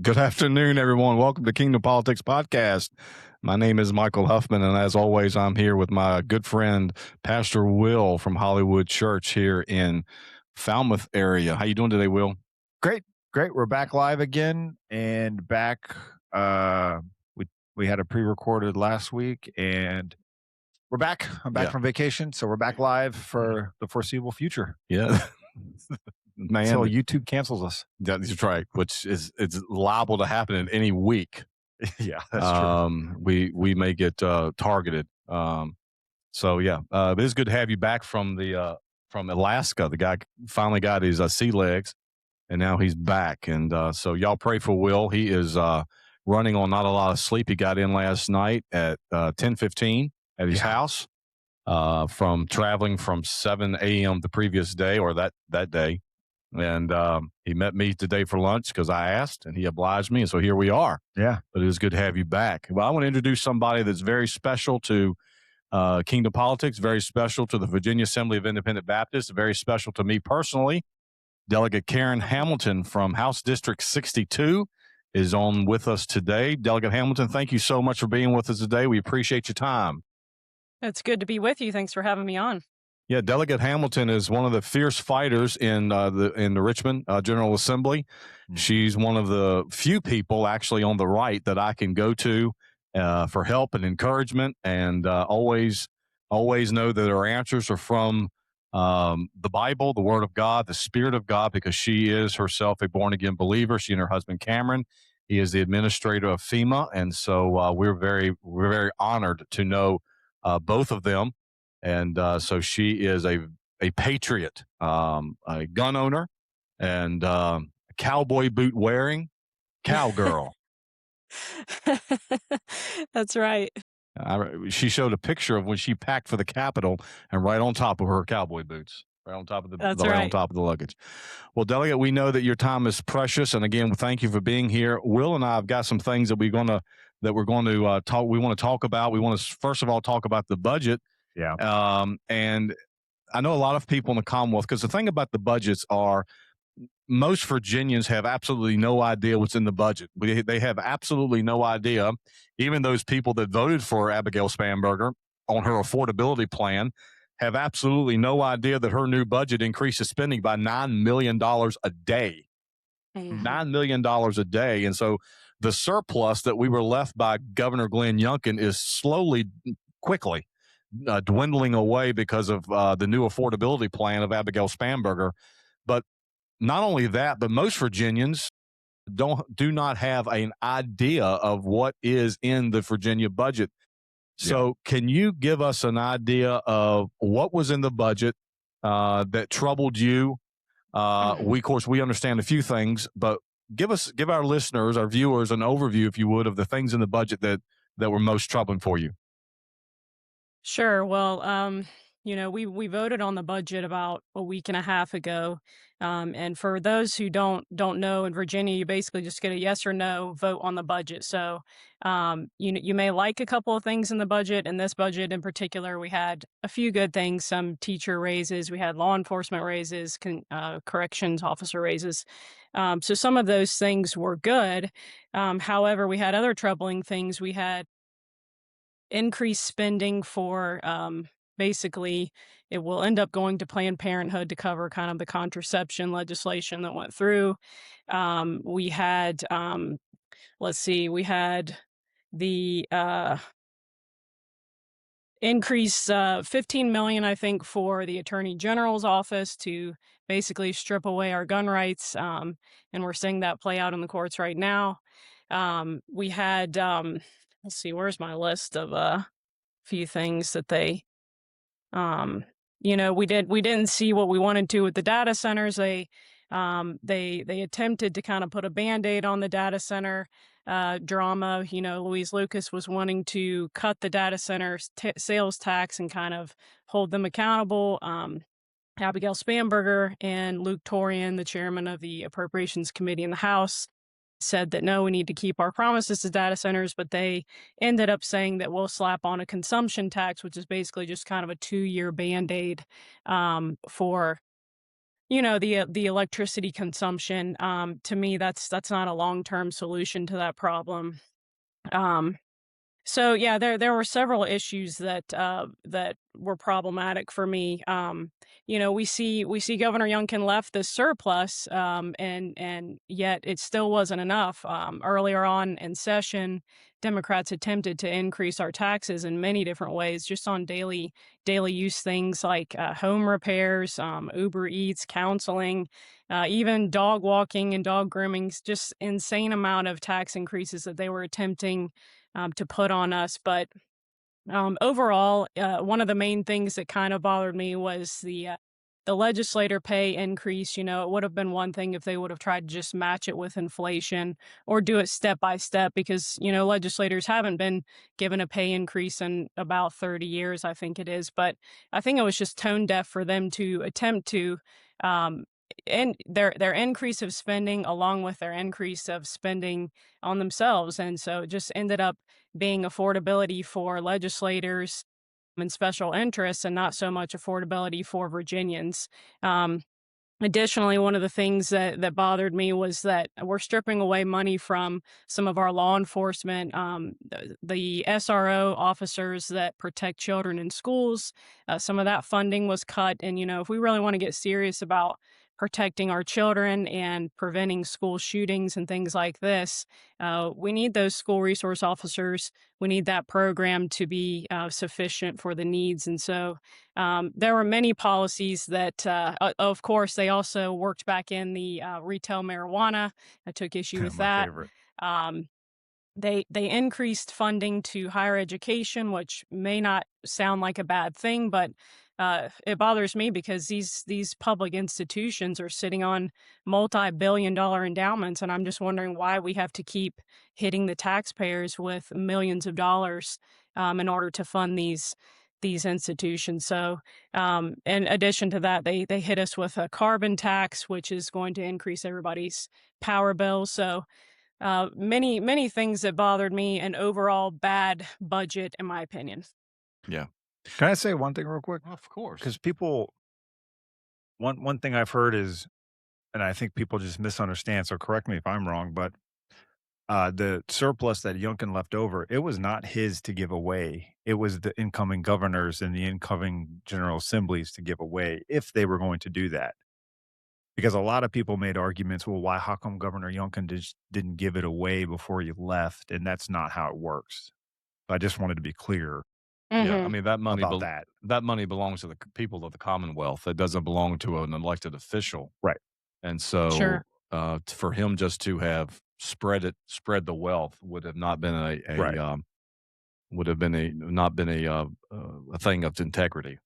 Good afternoon, everyone. Welcome to Kingdom Politics Podcast. My name is Michael Huffman, and as always, I'm here with my good friend, Pastor Will from Hollywood Church here in Falmouth area. How you doing today, Will? Great. We're back live again and back. We had a pre-recorded last week, and we're back. I'm back from vacation, so we're back live for the foreseeable future. Yeah. Man, until YouTube cancels us. That's right, which is it's liable to happen in any week. Yeah, that's true. We may get targeted. So yeah, it is good to have you back from Alaska. The guy finally got his sea legs, and now he's back. And so y'all pray for Will. He is running on not a lot of sleep. He got in last night at 10:15 at his house from traveling from 7 a.m. the previous day or that day. And he met me today for lunch because I asked, and he obliged me. And so here we are. Yeah. But it is good to have you back. Well, I want to introduce somebody that's very special to Kingdom Politics, very special to the Virginia Assembly of Independent Baptists, very special to me personally. Delegate Karen Hamilton from House District 62 is on with us today. Delegate Hamilton, thank you so much for being with us today. We appreciate your time. It's good to be with you. Thanks for having me on. Yeah, Delegate Hamilton is one of the fierce fighters in the Richmond General Assembly. She's one of the few people actually on the right that I can go to for help and encouragement, and always know that her answers are from the Bible, the Word of God, the Spirit of God, because she is herself a born-again believer. She and her husband Cameron, he is the administrator of FEMA, and so we're very honored to know both of them. And so she is a patriot, a gun owner, and a cowboy boot wearing cowgirl. That's right. She showed a picture of when she packed for the Capitol, and right on top of her cowboy boots, right on top of on top of the luggage. Well, Delegate, we know that your time is precious, and again, thank you for being here. Will and I have got some things that we're going to talk. We want to talk about. We want to first of all talk about the budget. Yeah. And I know a lot of people in the Commonwealth, because the thing about the budgets are most Virginians have absolutely no idea what's in the budget. They have absolutely no idea. Even those people that voted for Abigail Spanberger on her affordability plan have absolutely no idea that her new budget increases spending by $9 million a day. Mm-hmm. $9 million a day. And so the surplus that we were left by Governor Glenn Youngkin is quickly dwindling away because of the new affordability plan of Abigail Spanberger. But not only that, but most Virginians do not have an idea of what is in the Virginia budget. So can you give us an idea of what was in the budget that troubled you? Of course, we understand a few things, but give our listeners, our viewers, an overview, if you would, of the things in the budget that were most troubling for you. Sure. Well, we voted on the budget about a week and a half ago. And for those who don't know, in Virginia, you basically just get a yes or no vote on the budget. So, you may like a couple of things in the budget. In this budget in particular, we had a few good things, some teacher raises, we had law enforcement raises, corrections officer raises. So some of those things were good. However, we had other troubling things. We had increased spending for basically it will end up going to Planned Parenthood to cover kind of the contraception legislation that went through. We had we had the increase $15 million, I think, for the Attorney General's office to basically strip away our gun rights, and we're seeing that play out in the courts right now. We had let's see, where's my list of a few things that they, we didn't see what we wanted to with the data centers. They attempted to kind of put a Band-Aid on the data center drama. Louise Lucas was wanting to cut the data center sales tax and kind of hold them accountable. Abigail Spanberger and Luke Torian, the chairman of the Appropriations Committee in the House, said that no, we need to keep our promises to data centers, but they ended up saying that we'll slap on a consumption tax, which is basically just kind of a 2-year Band-Aid for the electricity consumption. To me, that's not a long-term solution to that problem. Um, so yeah, there were several issues that were problematic for me. We see Governor Youngkin left the surplus, and yet it still wasn't enough. Earlier on in session, Democrats attempted to increase our taxes in many different ways, just on daily use things like home repairs, Uber Eats, counseling, even dog walking and dog grooming. Just insane amount of tax increases that they were attempting to put on us. But overall, one of the main things that kind of bothered me was the legislator pay increase. It would have been one thing if they would have tried to just match it with inflation or do it step by step, because legislators haven't been given a pay increase in about 30 years, I think it is. But I think it was just tone deaf for them to attempt to. Um, and their increase of spending along with their increase of spending on themselves, and so it just ended up being affordability for legislators and special interests, and not so much affordability for Virginians. Um, Additionally, one of the things that bothered me was that we're stripping away money from some of our law enforcement, the SRO officers that protect children in schools. Some of that funding was cut, and if we really want to get serious about protecting our children and preventing school shootings and things like this, we need those school resource officers. We need that program to be sufficient for the needs, and so there were many policies that, of course, they also worked back in the retail marijuana. I took issue with My that. favorite. Um, they increased funding to higher education, which may not sound like a bad thing, but it bothers me because these public institutions are sitting on multi-billion-dollar endowments, and I'm just wondering why we have to keep hitting the taxpayers with millions of dollars in order to fund these institutions. So, in addition to that, they hit us with a carbon tax, which is going to increase everybody's power bill. So, many things that bothered me. An overall bad budget, in my opinion. Yeah. Can I say one thing real quick? Of course. Because one thing I've heard is, and I think people just misunderstand, so correct me if I'm wrong, but the surplus that Youngkin left over, it was not his to give away. It was the incoming governors and the incoming General Assemblies to give away if they were going to do that. Because a lot of people made arguments, well, how come Governor Youngkin didn't give it away before he left? And that's not how it works. So I just wanted to be clear Yeah, I Mhm. mean that money about that. that money belongs to the people of the Commonwealth. It doesn't belong to an elected official. Right. And so Sure. for him just to have spread the wealth would have not been Right. would have been not been a thing of integrity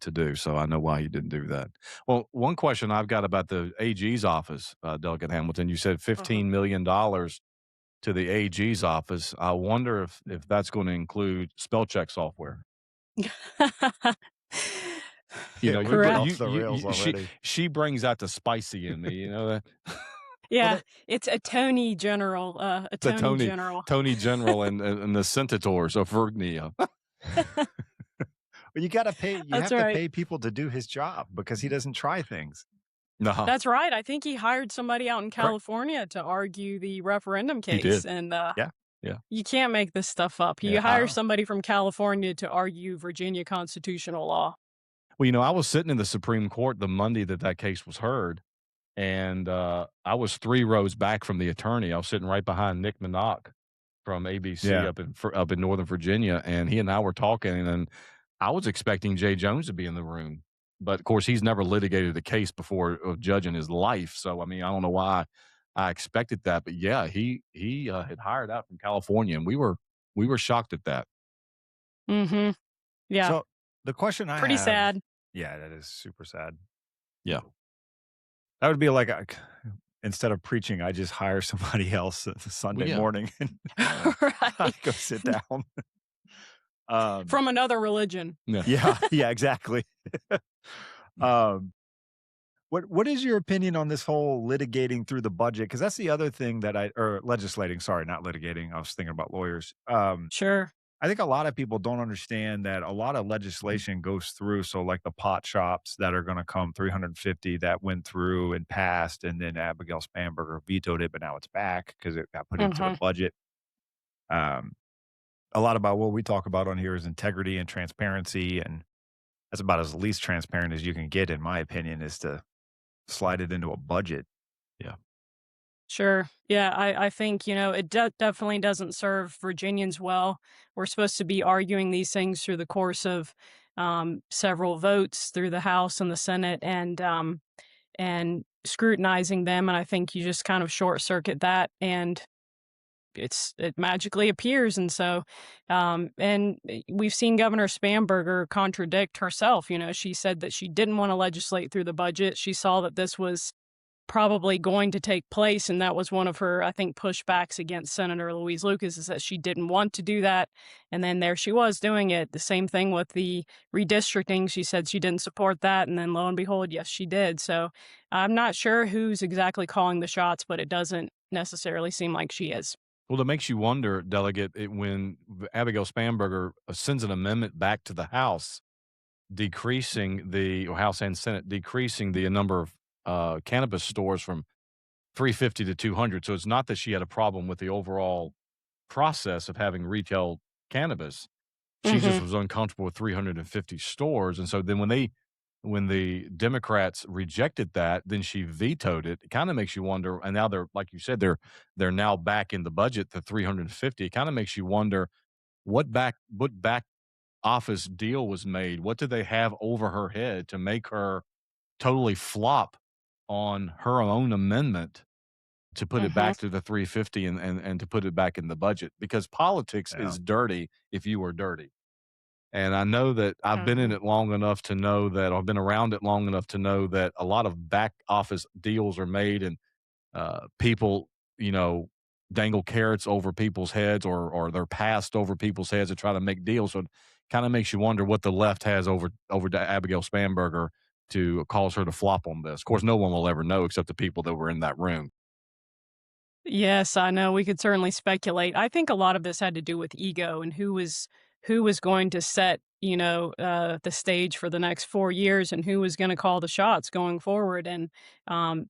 to do. So I know why he didn't do that. Well, one question I've got about the AG's office, Delegate Hamilton, you said $15 million to the AG's office. I wonder if that's going to include spell check software. You know, We're getting Correct. off the rails already. she brings out the spicy in me. You know that. Yeah, it's a Tony General, a It's a Tony General. Tony General and the Senators of Virginia. Well, you got to pay. You That's have to right. pay people to do his job because he doesn't try things. No, That's right. I think he hired somebody out in California to argue the referendum He case, did. and yeah. you can't make this stuff up. You Yeah. hire somebody from California to argue Virginia constitutional law. Well, I was sitting in the Supreme Court the Monday that case was heard, and I was 3 rows back from the attorney. I was sitting right behind Nick Minock from ABC Yeah. up in Northern Virginia, and he and I were talking, and I was expecting Jay Jones to be in the room, but of course he's never litigated a case before a judge in his life. So I mean, I don't know why I expected that, but yeah, he had hired out from California, and we were shocked at that. Mm-hmm. Yeah, So the question I pretty have, sad. yeah, that is super sad. Yeah. That would be like instead of preaching, I just hire somebody else Sunday yeah. morning and Right. go sit down. From another religion. Yeah, exactly. What is your opinion on this whole litigating through the budget? Because that's the other thing that or legislating. Sorry, not litigating. I was thinking about lawyers. Sure. I think a lot of people don't understand that a lot of legislation goes through. So, like the pot shops that are going to come 350 that went through and passed, and then Abigail Spanberger vetoed it, but now it's back because it got put into the Mhm. budget. Um, a lot about what we talk about on here is integrity and transparency, and that's about as least transparent as you can get, in my opinion, is to slide it into a budget. Yeah. Sure. Yeah, I think, it definitely doesn't serve Virginians well. We're supposed to be arguing these things through the course of several votes through the House and the Senate, and scrutinizing them. And I think you just kind of short circuit that, and it magically appears. And so, we've seen Governor Spanberger contradict herself. She said that she didn't want to legislate through the budget. She saw that this was probably going to take place, and that was one of her, I think, pushbacks against Senator Louise Lucas, is that she didn't want to do that, and then there she was doing it. The same thing with the redistricting. She said she didn't support that, and then lo and behold, yes, she did. So I'm not sure who's exactly calling the shots, but it doesn't necessarily seem like she is. Well, it makes you wonder, Delegate, when Abigail Spanberger sends an amendment back to the House, decreasing or House and Senate, decreasing the number of cannabis stores from 350 to 200. So it's not that she had a problem with the overall process of having retail cannabis. She just Mhm. was uncomfortable with 350 stores. And so then when the Democrats rejected that, then she vetoed it. It kind of makes you wonder. And now they're, like you said, they're now back in the budget to 350. It kind of makes you wonder what back office deal was made. What did they have over her head to make her totally flop on her own amendment to put it Mhm. back to the 350 and to put it back in the budget? Because politics Yeah. is dirty if you are dirty. And I know that I've been in Mhm. it long enough to know that, I've been around it long enough to know that a lot of back office deals are made, and people, you know, dangle carrots over people's heads, or they're passed over people's heads to try to make deals. So it kind of makes you wonder what the left has over to Abigail Spanberger to cause her to flop on this. Of course, no one will ever know except the people that were in that room. Yes, I know. We could certainly speculate. I think a lot of this had to do with ego and who was going to set, the stage for the next 4 years, and who was going to call the shots going forward. And um,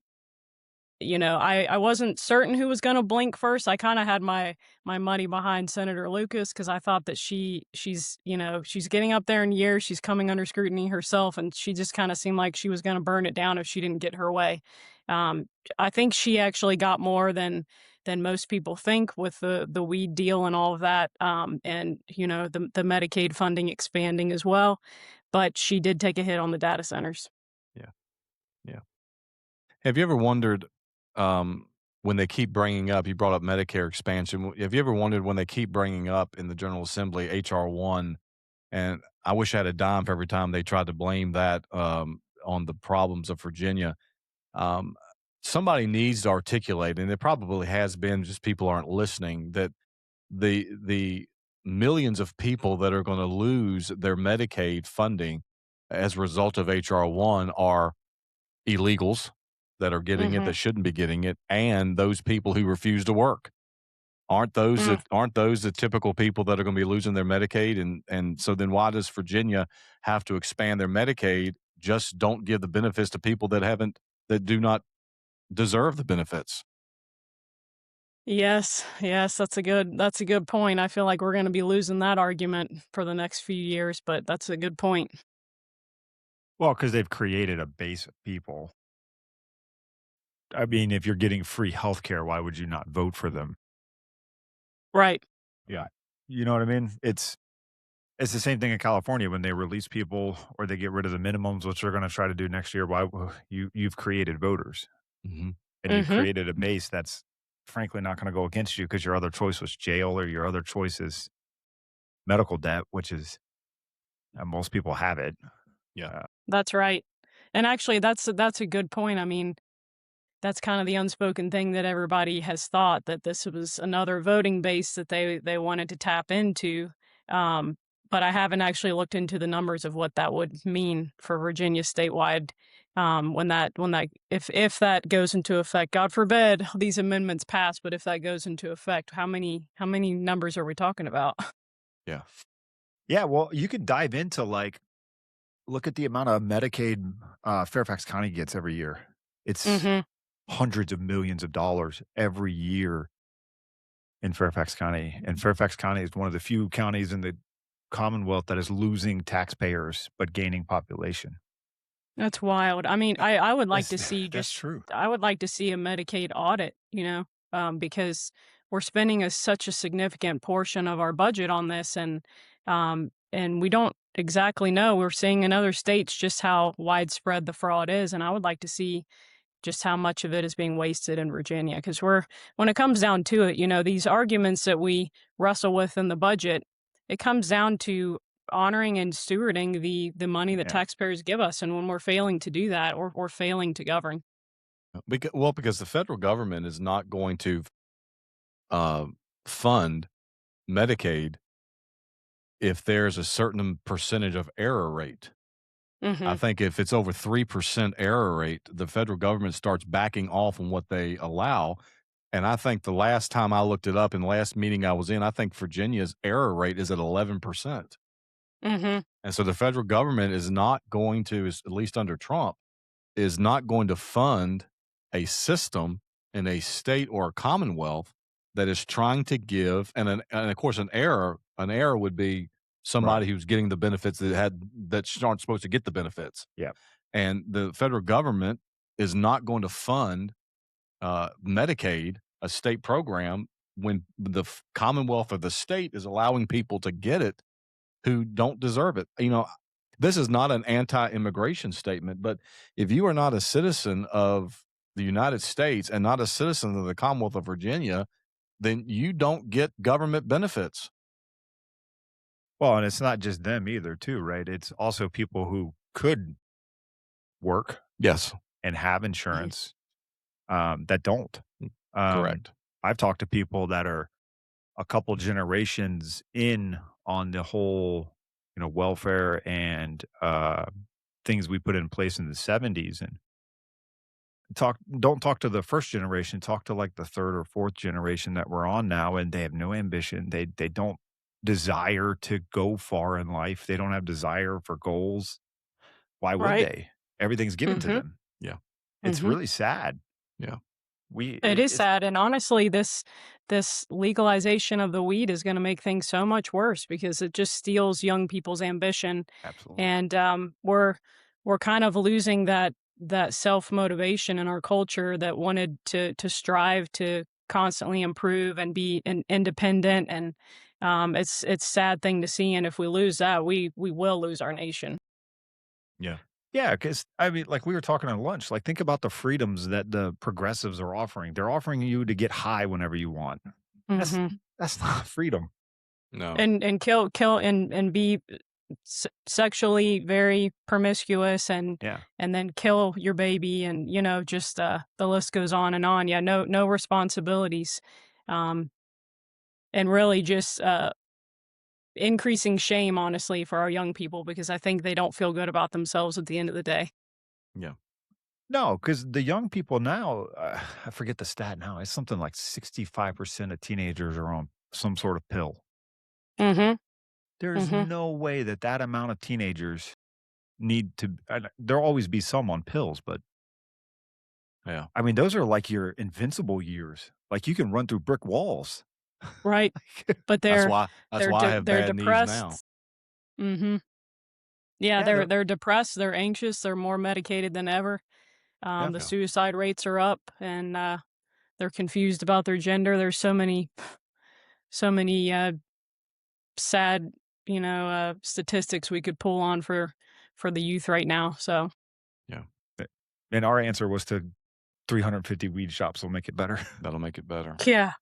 I wasn't certain who was gonna blink first. I kinda had my money behind Senator Lucas, because I thought that she's getting up there in years, she's coming under scrutiny herself, and she just kinda seemed like she was gonna burn it down if she didn't get her way. Um, I think she actually got more than most people think with the weed deal and all of that, and, the Medicaid funding expanding as well, but she did take a hit on the data centers. Yeah, yeah. Have you ever wondered, when they keep bringing up, you brought up Medicare expansion. Have you ever wondered when they keep bringing up in the General Assembly HR1, and I wish I had a dime for every time they tried to blame that on the problems of Virginia. Um, Somebody needs to articulate, and it probably has been, just people aren't listening, that the millions of people that are going to lose their Medicaid funding as a result of HR1 are illegals that are getting it that Mhm. shouldn't be getting it, and those people who refuse to work. Mm. Aren't those the typical people that are gonna be losing their Medicaid? And so then why does Virginia have to expand their Medicaid? Just don't give the benefits to people that do not deserve the benefits. Yes, yes, that's a good point. I feel like we're gonna be losing that argument for the next few years, but that's a good point. Well, because they've created a base of people. I mean, if you're getting free healthcare, why would you not vote for them? Right. Yeah. You know what I mean? It's the same thing in California when they release people or they get rid of the minimums, which they're going to try to do next year. You've created voters Mhm. and you've Mhm. created a base that's frankly not going to go against you because your other choice was jail or your other choice is medical debt, which is most people have it. Yeah. That's right. And actually that's a good point. I mean, that's kind of the unspoken thing that everybody has thought, that this was another voting base that they wanted to tap into. Um, but I haven't actually looked into the numbers of what that would mean for Virginia statewide, when that if that goes into effect. God forbid these amendments pass, but if that goes into effect, how many numbers are we talking about? Yeah. Yeah, well, you could dive into look at the amount of Medicaid Fairfax County gets every year. It's Hmm. hundreds of millions of dollars every year in Fairfax County. And Fairfax County is one of the few counties in the Commonwealth that is losing taxpayers but gaining population. That's wild. I mean, I would like to That's see that's true. I would like to see a Medicaid audit, because we're spending such a significant portion of our budget on this, and we don't exactly know. We're seeing in other states just how widespread the fraud is, and I would like to see just how much of it is being wasted in Virginia. Because when it comes down to it, these arguments that we wrestle with in the budget, it comes down to honoring and stewarding the money that Yeah. taxpayers give us. And when we're failing to do that or failing to govern. Because the federal government is not going to fund Medicaid if there's a certain percentage of error rate. Hmm. I think if it's over 3% error rate, the federal government starts backing off on what they allow. And I think the last time I looked it up in the last meeting I was in, I think Virginia's error rate is at 11%. Hmm. And so the federal government is not going to, at least under Trump, is not going to fund a system in a state or a commonwealth that is trying to give, and of course an error would be somebody who's getting the benefits that aren't supposed to get the benefits. Yeah. And the federal government is not going to fund Medicaid, a state program, when the commonwealth or the state is allowing people to get it who don't deserve it. This is not an anti-immigration statement, but if you are not a citizen of the United States and not a citizen of the Commonwealth of Virginia, then you don't get government benefits. Well, and it's not just them either, too, right? It's also people who could work Yes, and have insurance that don't. correct. I've talked to people that are a couple generations in on the whole, welfare and things we put in place in the 70s, and don't talk to the first generation, talk to like the third or fourth generation that we're on now, and they have no ambition. They don't desire to go far in life. They don't have desire for goals. Why would Right. they? Everything's given to Mhm. them. Yeah. It's Mhm. really sad. Yeah. It is It's sad, and honestly, this legalization of the weed is going to make things so much worse because it just steals young people's ambition, absolutely. and we're kind of losing that self motivation in our culture that wanted to strive to constantly improve and be independent, and it's a sad thing to see. And if we lose that, we will lose our nation. Yeah. Yeah, because I mean, like we were talking at lunch, like think about the freedoms that the progressives are offering. They're offering you to get high whenever you want. That's Hmm. that's not freedom. No. And kill and be sexually very promiscuous, and Yeah. then kill your baby, and just the list goes on and on. Yeah, no responsibilities, um and really just increasing shame, honestly, for our young people, because I think they don't feel good about themselves at the end of the day. Yeah. No, because the young people now, I forget the stat now. It's something like 65% of teenagers are on some sort of pill. Mm-hmm. There's Mm-hmm. no way that amount of teenagers need to. There'll always be some on pills, but Yeah. I mean, those are like your invincible years. Like you can run through brick walls. Right. But That's they're why I have they're bad knees now. depressed. Mm-hmm. Yeah, Yeah, they're depressed, they're anxious, they're more medicated than ever. yeah. The suicide rates are up, and they're confused about their gender. There's so many sad, statistics we could pull on for the youth right now. So Yeah. And our answer was to 350 weed shops will make it better. That'll make it better. yeah,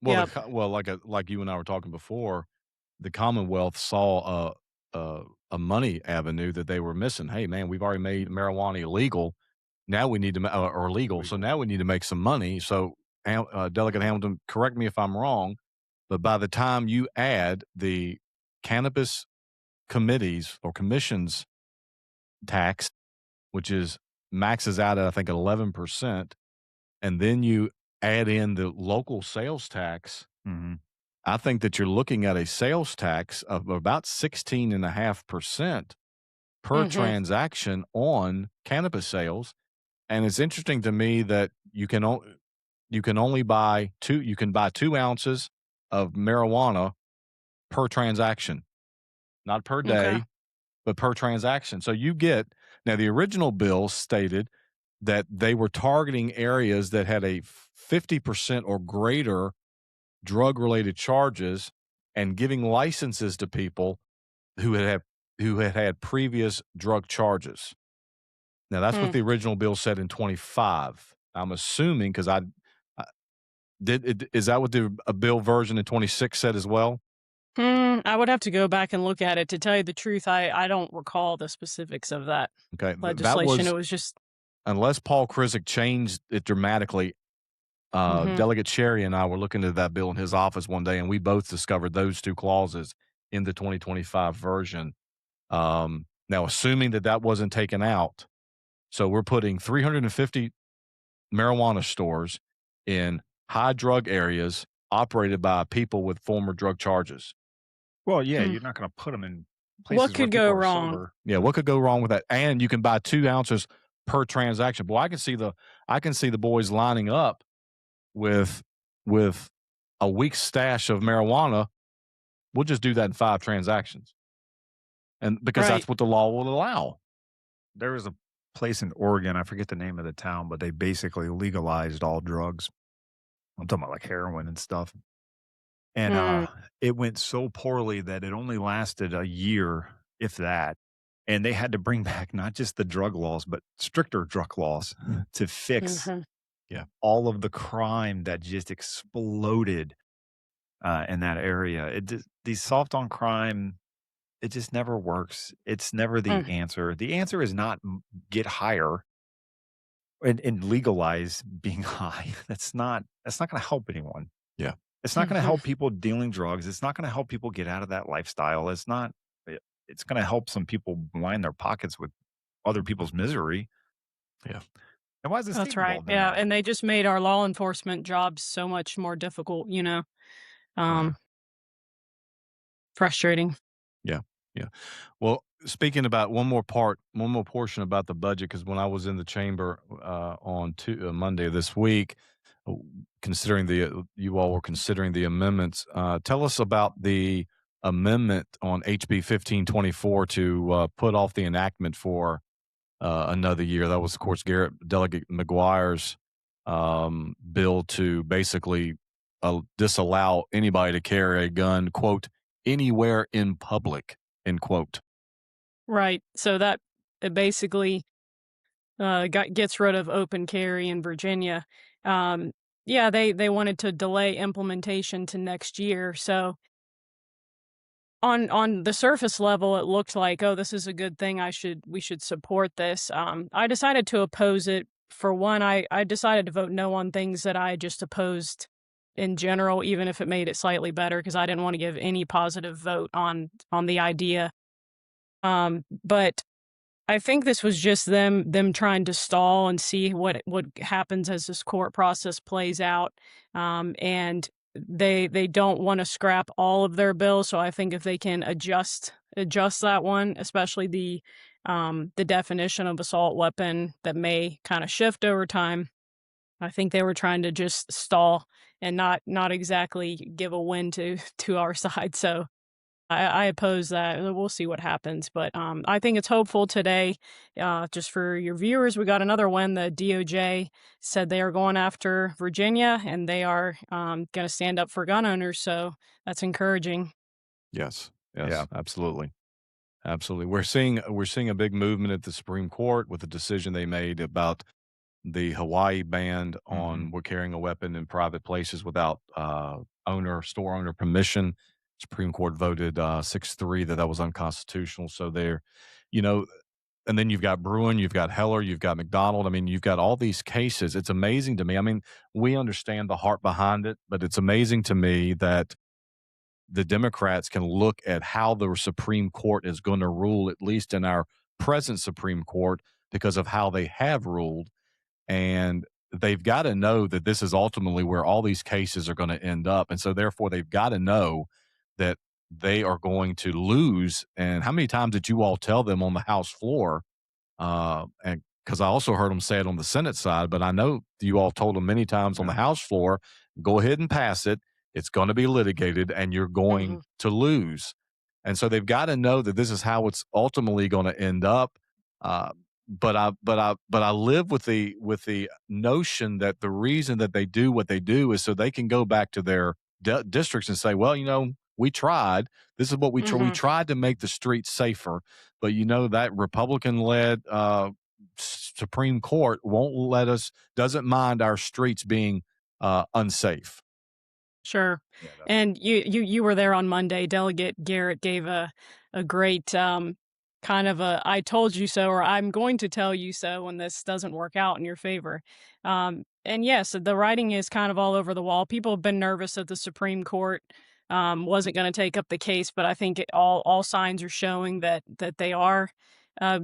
Well, Yep. like you and I were talking before, the Commonwealth saw a money avenue that they were missing. Hey, man, we've already made marijuana illegal. Now we need to or legal. So now we need to make some money. So, Delegate Hamilton, correct me if I'm wrong, but by the time you add the cannabis committees or commissions tax, which is maxes out at I think 11%, and then you add in the local sales tax, Mm-hmm. I think that you're looking at a sales tax of about 16.5% per Mm-hmm. transaction on cannabis sales. And it's interesting to me that you can only buy 2 ounces of marijuana per transaction, not per Okay. day, but per transaction. So now the original bill stated that they were targeting areas that had a 50% or greater drug related charges and giving licenses to people who had previous drug charges. Now that's what Hmm. the original bill said in 25. I'm assuming because I did it, is that what the bill version in 26 said as well? I would have to go back and look at it. To tell you the truth, I don't recall the specifics of that Okay, that legislation. was It was just. unless Paul Krizik changed it dramatically. Hmm. Delegate Sherry and I were looking at that bill in his office one day, and we both discovered those 2 clauses in the 2025 version. Now, assuming that wasn't taken out, so we're putting 350 marijuana stores in high drug areas operated by people with former drug charges. Well, yeah, Hmm. you're not going to put them in What places where could go people are wrong? sober. Yeah, what could go wrong with that? And you can buy 2 ounces per transaction. Boy, I can see the boys lining up with a week's stash of marijuana. We'll just do that in 5 transactions. And because Right. that's what the law will allow. There was a place in Oregon, I forget the name of the town, but they basically legalized all drugs. I'm talking about like heroin and stuff. And Hmm. it went so poorly that it only lasted a year, if that. And they had to bring back not just the drug laws, but stricter drug laws to fix Hmm. all of the crime that just exploded in that area. These soft on crime, it just never works. It's never the answer. The answer is not get higher and legalize being high. That's not going to help anyone. Yeah. It's not going to help people dealing drugs. It's not going to help people get out of that lifestyle. It's going to help some people line their pockets with other people's misery. Yeah. And why is the That's state right. involved in Yeah, that? and they just made our law enforcement jobs so much more difficult. Yeah. Frustrating. Yeah. Yeah. Well, speaking about one more portion about the budget, because when I was in the chamber on Monday of this week, uh, you all were considering the amendments. Tell us about the amendment on HB 1524 to put off the enactment for another year. That was, of course, Delegate McGuire's bill to basically disallow anybody to carry a gun, quote, anywhere in public, end quote. Right. So that it basically gets rid of open carry in Virginia. Um, yeah, they wanted to delay implementation to next year. So on the surface level, it looked like, oh, this is a good thing. We should support this. I decided to oppose it. For one, I decided to vote no on things that I just opposed in general, even if it made it slightly better, because I didn't want to give any positive vote on the idea. But I think this was just them trying to stall and see what happens as this court process plays out. And they don't want to scrap all of their bills. So I think if they can adjust that one, especially the definition of assault weapon that may kind of shift over time. I think they were trying to just stall and not exactly give a win to our side. So I oppose that. We'll see what happens, but I think it's hopeful today. Just for your viewers, we got another one. The DOJ said they are going after Virginia, and they are going to stand up for gun owners. So that's encouraging. Yes. Yeah. Yes. Absolutely. Absolutely. We're seeing a big movement at the Supreme Court with the decision they made about the Hawaii ban on carrying a weapon in private places without store owner permission. Supreme Court voted 6-3 that was unconstitutional. So you know, and then you've got Bruin, you've got Heller, you've got McDonald. I mean, you've got all these cases. It's amazing to me. I mean, we understand the heart behind it, but it's amazing to me that the Democrats can look at how the Supreme Court is going to rule, at least in our present Supreme Court, because of how they have ruled. And they've got to know that this is ultimately where all these cases are going to end up. And so therefore they've got to know that they are going to lose. And how many times did you all tell them on the House floor? And because I also heard them say it on the Senate side, but I know you all told them many times on the House floor, go ahead and pass it. It's going to be litigated and you're going to lose. And so they've got to know that this is how it's ultimately going to end up. But I live with the notion that the reason that they do what they do is so they can go back to their districts and say, well, we tried. This is what we tried. We tried to make the streets safer, but that Republican-led Supreme Court doesn't mind our streets being unsafe. Sure. And you were there on Monday. Delegate Garrett gave a great kind of a I told you so, or I'm going to tell you so when this doesn't work out in your favor. And yes, the writing is kind of all over the wall. People have been nervous that the Supreme Court wasn't going to take up the case, but I think all signs are showing that they are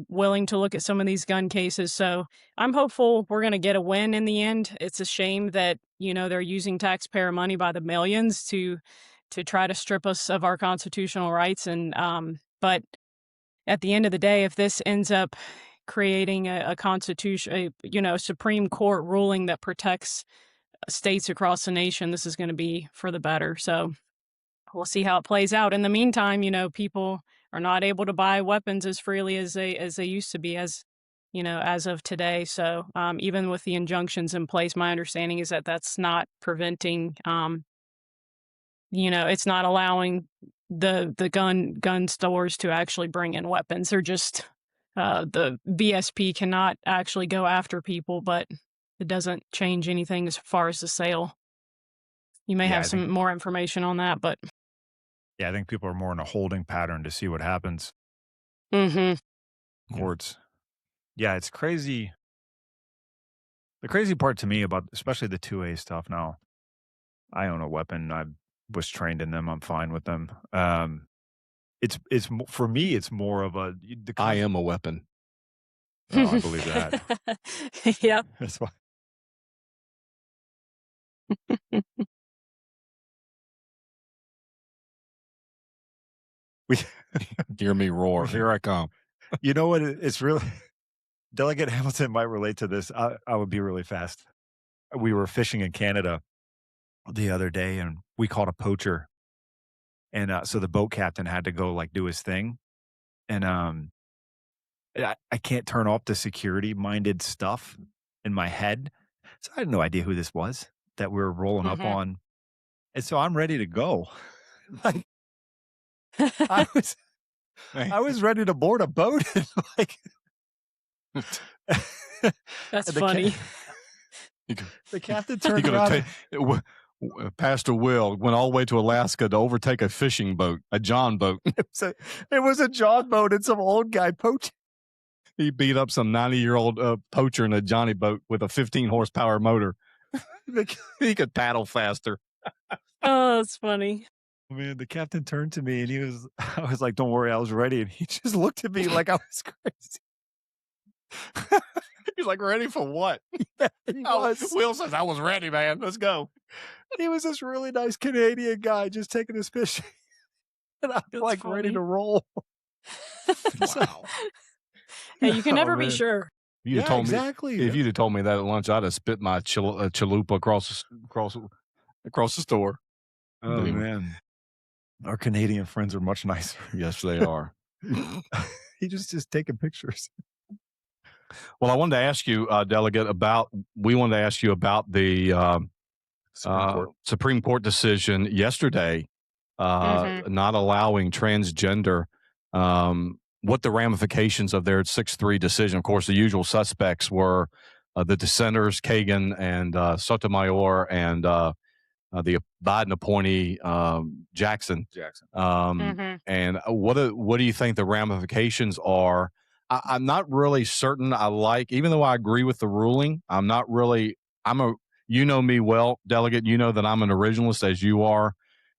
willing to look at some of these gun cases. So I'm hopeful we're going to get a win in the end. It's a shame that, they're using taxpayer money by the millions to try to strip us of our constitutional rights. And but at the end of the day, if this ends up creating a constitution, Supreme Court ruling that protects states across the nation, this is going to be for the better. So we'll see how it plays out. In the meantime, people are not able to buy weapons as freely as they used to be, as of today. So even with the injunctions in place, my understanding is that that's not preventing, it's not allowing the gun stores to actually bring in weapons. They're just the BSP cannot actually go after people, but it doesn't change anything as far as the sale. You may have some more information on that, but I think people are more in a holding pattern to see what happens. Courts. Yeah, it's crazy. The crazy part to me about especially the 2A stuff now, I own a weapon. I was trained in them. I'm fine with them. It's for me, it's more of a. I am a weapon. Oh, I believe that. Yep. That's why. Hear me roar. Here I come. You know what? It's really. Delegate Hamilton might relate to this. I would be really fast. We were fishing in Canada the other day, and we caught a poacher. And so the boat captain had to go do his thing. And I can't turn off the security-minded stuff in my head. So I had no idea who this was that we were rolling up on. And so I'm ready to go. I was ready to board a boat. And That's funny. The captain turned around. Pastor Will went all the way to Alaska to overtake a fishing boat, a John boat. It was a John boat and some old guy poaching. He beat up some 90-year-old poacher in a Johnny boat with a 15 horsepower motor. He could paddle faster. Oh, that's funny. Man, the captain turned to me and I was like, don't worry, I was ready. And he just looked at me like I was crazy. He's like, ready for what? Yeah, he was. Will says, I was ready, man. Let's go. He was this really nice Canadian guy just taking his fish. And I'm That's ready funny. to roll. Wow. Hey, you can never be sure. You'd have told exactly. me, if you'd have told me that at lunch, I'd have spit my chalupa across the store. Oh, man. Our Canadian friends are much nicer. Yes, they are. He just taking pictures. Well, I wanted to ask you, Delegate, about the Supreme Court decision yesterday, not allowing transgender, what the ramifications of their 6-3 decision. Of course, the usual suspects were the dissenters, Kagan and Sotomayor, and the Biden appointee, Jackson. And what do you think the ramifications are? I'm not really certain. Even though I agree with the ruling, you know me well, Delegate. You know that I'm an originalist, as you are,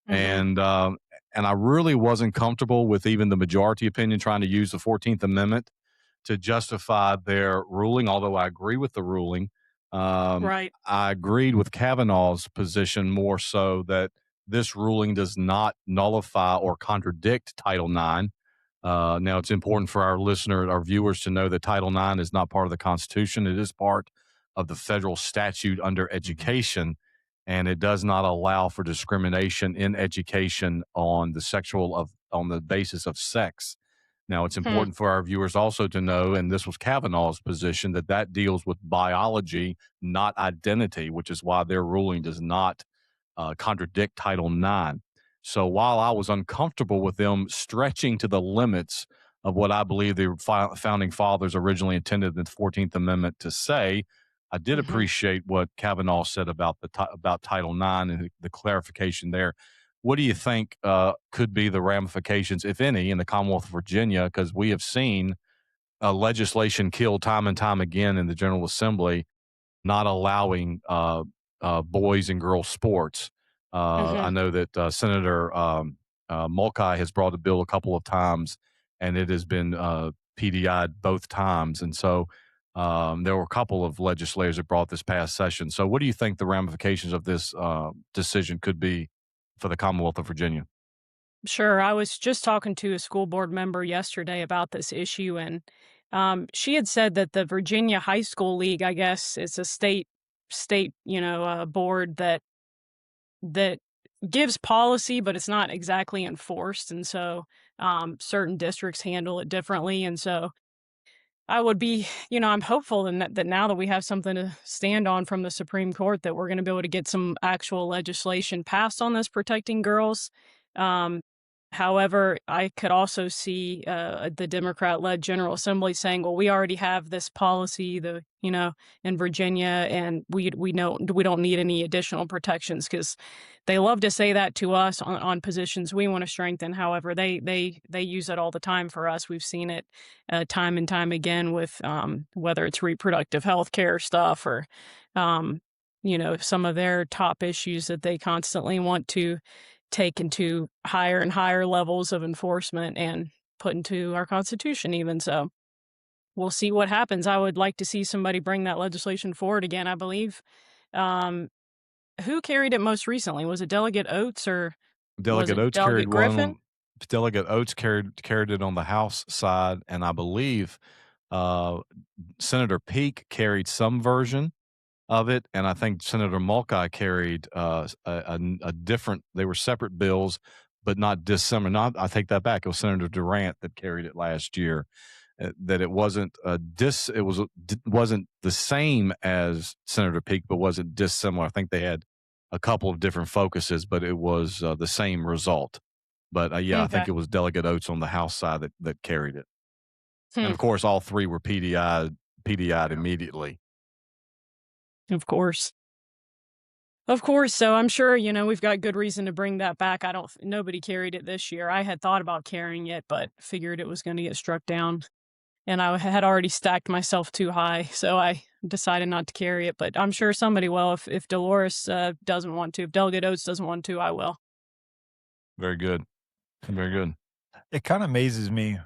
and I really wasn't comfortable with even the majority opinion trying to use the 14th Amendment to justify their ruling. Although I agree with the ruling, Right. I agreed with Kavanaugh's position more so that this ruling does not nullify or contradict Title IX. Now, it's important for our listeners, our viewers, to know that Title IX is not part of the Constitution. It is part of the federal statute under education, and it does not allow for discrimination in education on the basis of sex. Now, it's Hmm. important for our viewers also to know, and this was Kavanaugh's position, that deals with biology, not identity, which is why their ruling does not contradict Title IX. So while I was uncomfortable with them stretching to the limits of what I believe the founding fathers originally intended the 14th Amendment to say, I did Hmm. appreciate what Kavanaugh said about about Title IX and the clarification there. What do you think could be the ramifications, if any, in the Commonwealth of Virginia? Because we have seen legislation killed time and time again in the General Assembly, not allowing boys and girls sports. I Hmm. know that Senator Mulcahy has brought a bill a couple of times, and it has been PDI'd both times. And so there were a couple of legislators that brought this past session. So what do you think the ramifications of this decision could be for the Commonwealth of Virginia? Sure. I was just talking to a school board member yesterday about this issue, and she had said that the Virginia High School League, I guess, it's a state board that gives policy, but it's not exactly enforced, and so certain districts handle it differently, and so I would be, I'm hopeful that now that we have something to stand on from the Supreme Court, that we're going to be able to get some actual legislation passed on this protecting girls. Um, However, I could also see the Democrat-led General Assembly saying, "Well, we already have this policy, in Virginia, and we know we don't need any additional protections." Because they love to say that to us on positions we want to strengthen. However, they use it all the time for us. We've seen it time and time again with whether it's reproductive health care stuff or some of their top issues that they constantly want to take into higher and higher levels of enforcement and put into our Constitution even. So we'll see what happens. I would like to see somebody bring that legislation forward again, I believe. Um, who carried it most recently? Was it Delegate Oates or was Delegate it Oates Delegate carried one Griffin? on Delegate Oates carried it on the House side, and I believe uh, Senator Peake carried some version of it, and I think Senator Mulcahy carried a different. They were separate bills, but not dissimilar. Not, I take that back. It was Senator Durant that carried it last year. That it wasn't wasn't the same as Senator Peake, but wasn't dissimilar. I think they had a couple of different focuses, but it was the same result. But yeah, I Okay. think it was Delegate Oates on the House side that carried it, and Hmm. of course, all three were PDI'd immediately. Of course. Of course. So I'm sure, we've got good reason to bring that back. Nobody carried it this year. I had thought about carrying it, but figured it was going to get struck down. And I had already stacked myself too high, so I decided not to carry it. But I'm sure somebody will. If Dolores doesn't want to, if Delegate Oates doesn't want to, I will. Very good, very good. It kind of amazes me.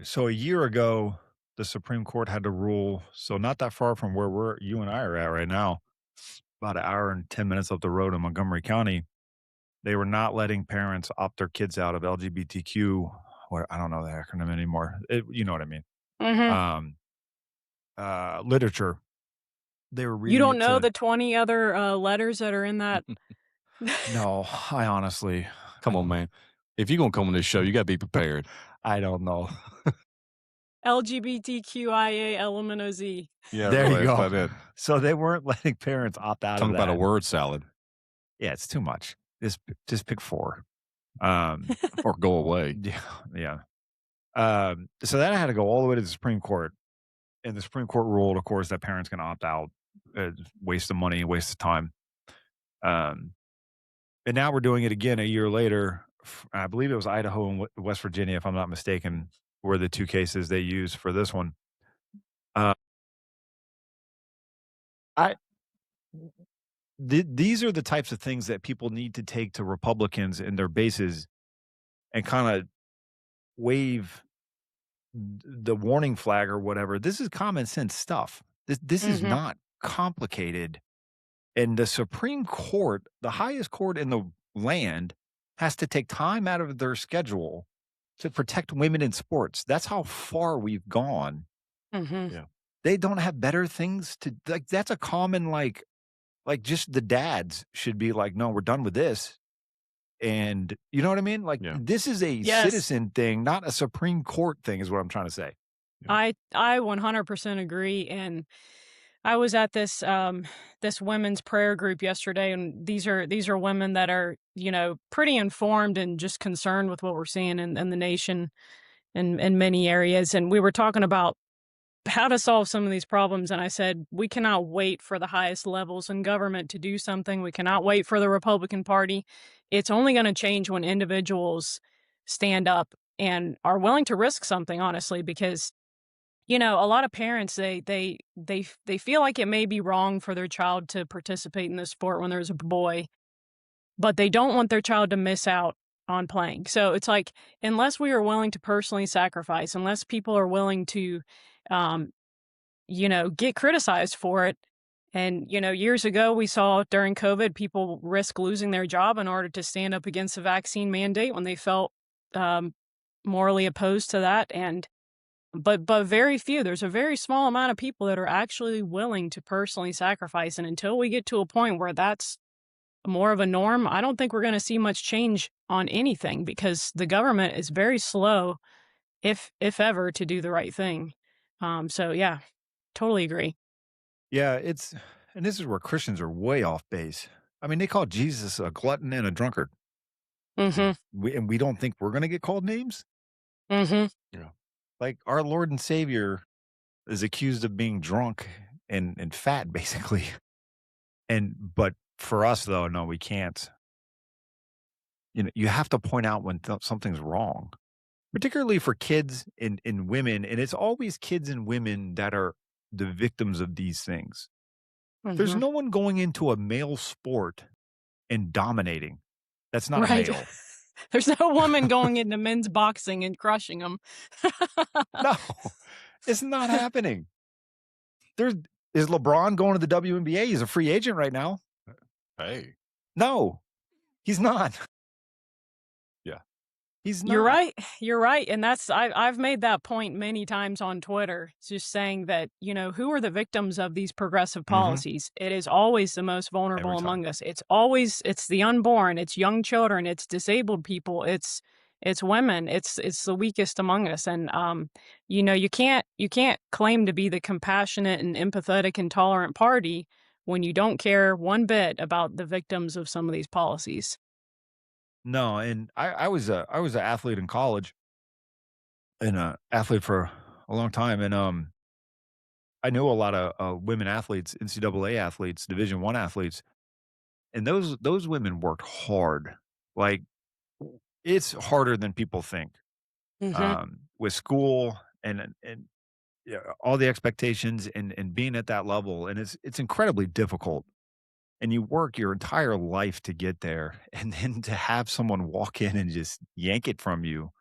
So a year ago, the Supreme Court had to rule. So not that far from where you and I are at right now, about an hour and 10 minutes up the road in Montgomery County, they were not letting parents opt their kids out of LGBTQ. What I don't know the acronym anymore. You know what I mean? Hmm. Um, literature. They were You reading don't it know to. the 20 other letters that are in that? No, I honestly, Come on, man. If you're gonna come on this show, you gotta be prepared. I don't know. LGBTQIA element of Z. Yeah, There really, you that's go. about it. So they weren't letting parents opt out Talking of about a that. word salad Yeah, it's too much. Just pick 4. or go away. Yeah. So then I had to go all the way to the Supreme Court, and the Supreme Court ruled, of course, that parents can opt out. Waste of money, waste of time. Um, and now we're doing it again a year later. I believe it was Idaho and West Virginia, if I'm not mistaken, were the 2 cases they used for this one. Uh, I these are the types of things that people need to take to Republicans and their bases and kind of wave the warning flag or whatever. This is common sense stuff. This is Hmm. not complicated. And the Supreme Court, the highest court in the land, has to take time out of their schedule to protect women in sports. That's how far we've gone. Hmm. Yeah. They don't have better things to like. That's a common like just the dads should be like, no, we're done with this. And you know what I mean? Like Yeah. this is a Yes. citizen thing, not a Supreme Court thing, is what I'm trying to say. I 100% agree. And I was at this women's prayer group yesterday, and these are women that are, pretty informed and just concerned with what we're seeing in the nation in many areas. And we were talking about how to solve some of these problems. And I said, we cannot wait for the highest levels in government to do something. We cannot wait for the Republican Party. It's only going to change when individuals stand up and are willing to risk something, honestly, because a lot of parents they feel like it may be wrong for their child to participate in this sport when there's a boy, but they don't want their child to miss out on playing. So it's like, unless we are willing to personally sacrifice, unless people are willing to um, get criticized for it. And, years ago, we saw during COVID, people risk losing their job in order to stand up against a vaccine mandate when they felt morally opposed to that. But very few, there's a very small amount of people that are actually willing to personally sacrifice. And until we get to a point where that's more of a norm, I don't think we're going to see much change on anything, because the government is very slow, if ever, to do the right thing. So yeah, totally agree. Yeah, and this is where Christians are way off base. I mean, they call Jesus a glutton and a drunkard. Mm-hmm. And we don't think we're going to get called names. Mm-hmm. Yeah. Like our Lord and Savior is accused of being drunk and fat, basically. But for us, though, no, we can't. You have to point out when something's wrong, particularly for kids and women. And it's always kids and women that are the victims of these things. There's Mm-hmm. no one going into a male sport and dominating. That's not Right. a male. There's no woman going into men's boxing and crushing them. No, it's not happening. Is LeBron going to the WNBA? He's a free agent right now. Hey. No, he's not. Yeah. He's not. You're right. And I've made that point many times on Twitter, just saying that, who are the victims of these progressive policies? It is always the most vulnerable Every time. among us. It's the unborn, it's young children, it's disabled people, it's women, it's the weakest among us. And you can't claim to be the compassionate and empathetic and tolerant party when you don't care one bit about the victims of some of these policies. No, and I was an athlete in college, and an athlete for a long time, and I knew a lot of women athletes, NCAA athletes, Division I athletes, and those women worked hard. Like it's harder than people think. Mm-hmm. With school and yeah, all the expectations and being at that level, and it's incredibly difficult. And you work your entire life to get there, and then to have someone walk in and just yank it from you,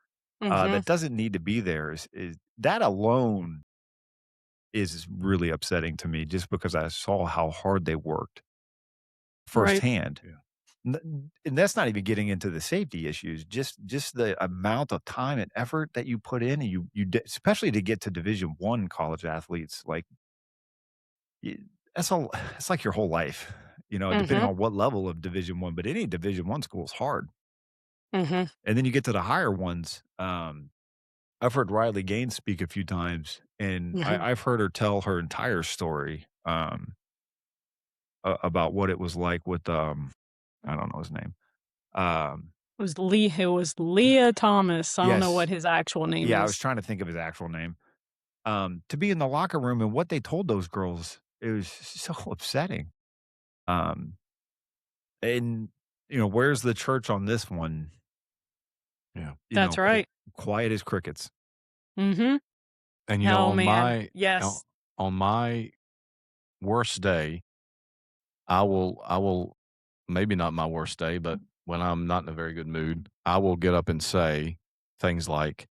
Mm-hmm. that doesn't need to be there is that alone is really upsetting to me, just because I saw how hard they worked Right. firsthand. And that's not even getting into the safety issues, just the amount of time and effort that you put in, and especially to get to Division I college athletes, like it's like your whole life, depending Mm-hmm. on what level of Division I, but any Division I school is hard. Mm-hmm. And then you get to the higher ones. I've heard Riley Gaines speak a few times, and Mhm. I've heard her tell her entire story about what it was like with I don't know his name. It was Leah Thomas. I don't know Yes. what his actual name Yeah, I is. was trying to think of his actual name. To be in the locker room and what they told those girls, it was so upsetting. And where's the church on this one? Yeah. That's right. Quiet as crickets. Mm-hmm. And Oh, on man. Yes. on my worst day, I will maybe not my worst day, but when I'm not in a very good mood, I will get up and say things like,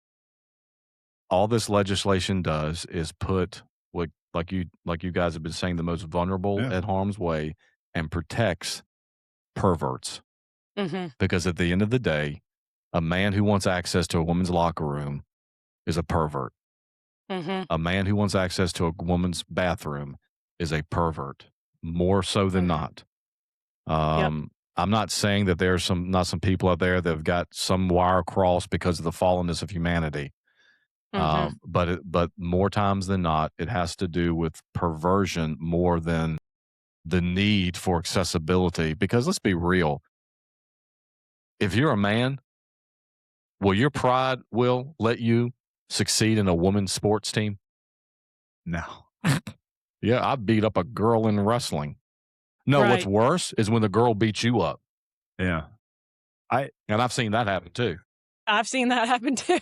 all this legislation does is put like you guys have been saying, the most vulnerable Yeah. at harm's way, and protects perverts. Mm-hmm. Because at the end of the day, a man who wants access to a woman's locker room is a pervert. Mm-hmm. A man who wants access to a woman's bathroom is a pervert, more so than Mm-hmm. not. Yep. I'm not saying that there's not some people out there that have got some wire crossed because of the fallenness of humanity. Mm-hmm. But more times than not, it has to do with perversion more than the need for accessibility. Because let's be real, if you're a man, will your pride will let you succeed in a women's sports team? No. Yeah, I beat up a girl in wrestling. No, what's Right. worse is when the girl beats you up. Yeah. And I've seen that happen too. I've seen that happen too.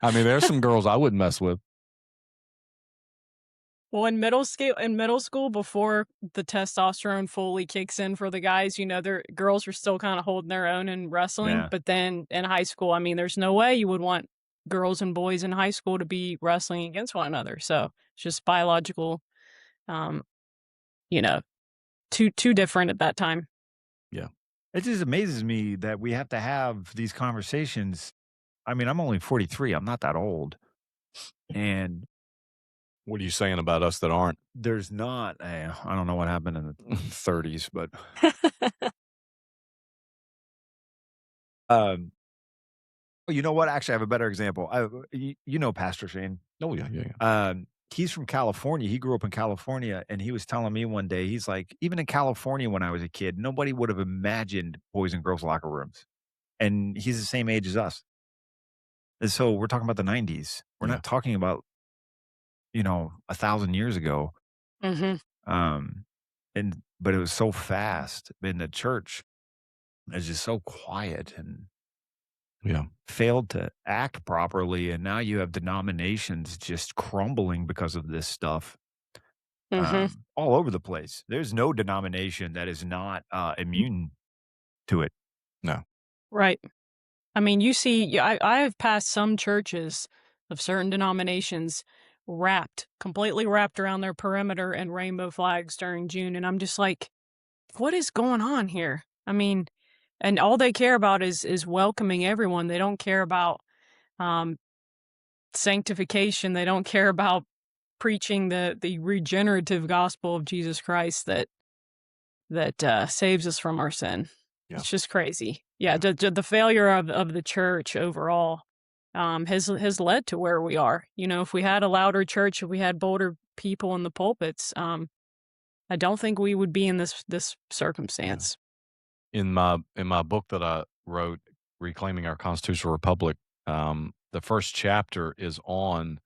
I mean, there's some girls I wouldn't mess with. Well, in middle school, before the testosterone fully kicks in for the guys, their girls are still kind of holding their own in wrestling. Yeah. But then in high school, I mean, there's no way you would want girls and boys in high school to be wrestling against one another. So it's just biological, you know, too different at that time. Yeah. It just amazes me that we have to have these conversations. I mean, I'm only 43. I'm not that old. And What are you saying about us that aren't? there's not, I don't know what happened in the 30s, but you know what? Actually, I have a better example. You know Pastor Shane. Oh, yeah. He's from California. He grew up in California, and he was telling me one day, he's like, even in California when I was a kid, nobody would have imagined boys and girls locker rooms. And he's the same age as us. And so we're talking about the 90s. We're Yeah. not talking about, 1,000 years ago. Mm-hmm. But it was so fast. And the church is just so quiet and Yeah. failed to act properly. And now you have denominations just crumbling because of this stuff. Mm-hmm. All over the place. There's no denomination that is not immune to it. No. Right. I mean, I have passed some churches of certain denominations completely wrapped around their perimeter in rainbow flags during June. And I'm just like, what is going on here? I mean, and all they care about is welcoming everyone. They don't care about sanctification. They don't care about preaching the regenerative gospel of Jesus Christ that saves us from our sin. Yeah. It's just crazy. Yeah, the failure of the church overall has led to where we are. If we had a louder church, if we had bolder people in the pulpits, I don't think we would be in this circumstance. In my book that I wrote, Reclaiming Our Constitutional Republic, the first chapter is on.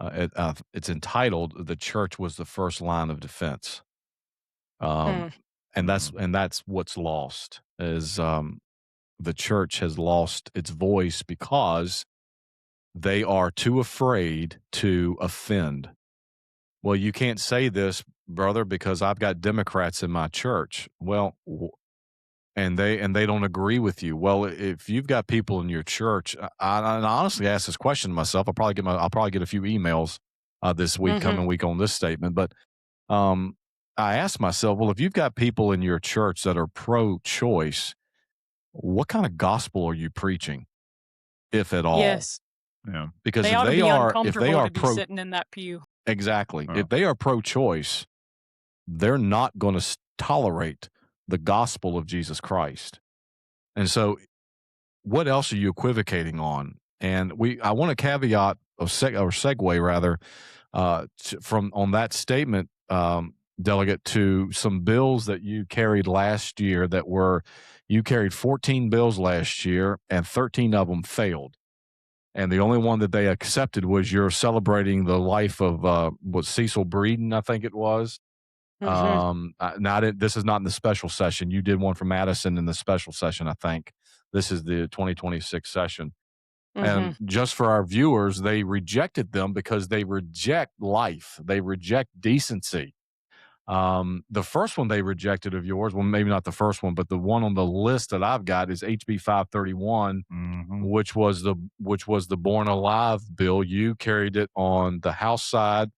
It's entitled "The Church Was the First Line of Defense," and that's what's lost is the church has lost its voice because they are too afraid to offend. Well, you can't say this, brother, because I've got Democrats in my church. Well, and they don't agree with you. Well, if you've got people in your church, I honestly asked this question to myself. I'll probably get a few emails this week, coming week, on this statement. But I asked myself, well, if you've got people in your church that are pro-choice, what kind of gospel are you preaching, if at all? Yes. Yeah. Because They ought to be uncomfortable to be pro, sitting in that pew. exactly, Oh. if they are pro-choice, they're not going to tolerate the gospel of Jesus Christ. And so what else are you equivocating on? And I want to caveat or segue rather from on that statement, Delegate, to some bills that you carried last year you carried 14 bills last year and 13 of them failed. And the only one that they accepted was you're celebrating the life of Cecil Breeden, I think it was. This is not in the special session. You did one for Madison in the special session, I think. This is the 2026 session. And just for our viewers, they rejected them because they reject life. They reject decency. The first one they rejected of yours, well, maybe not the first one, but the one on the list that I've got is HB 531, which was the Born Alive bill. You carried it on the House side,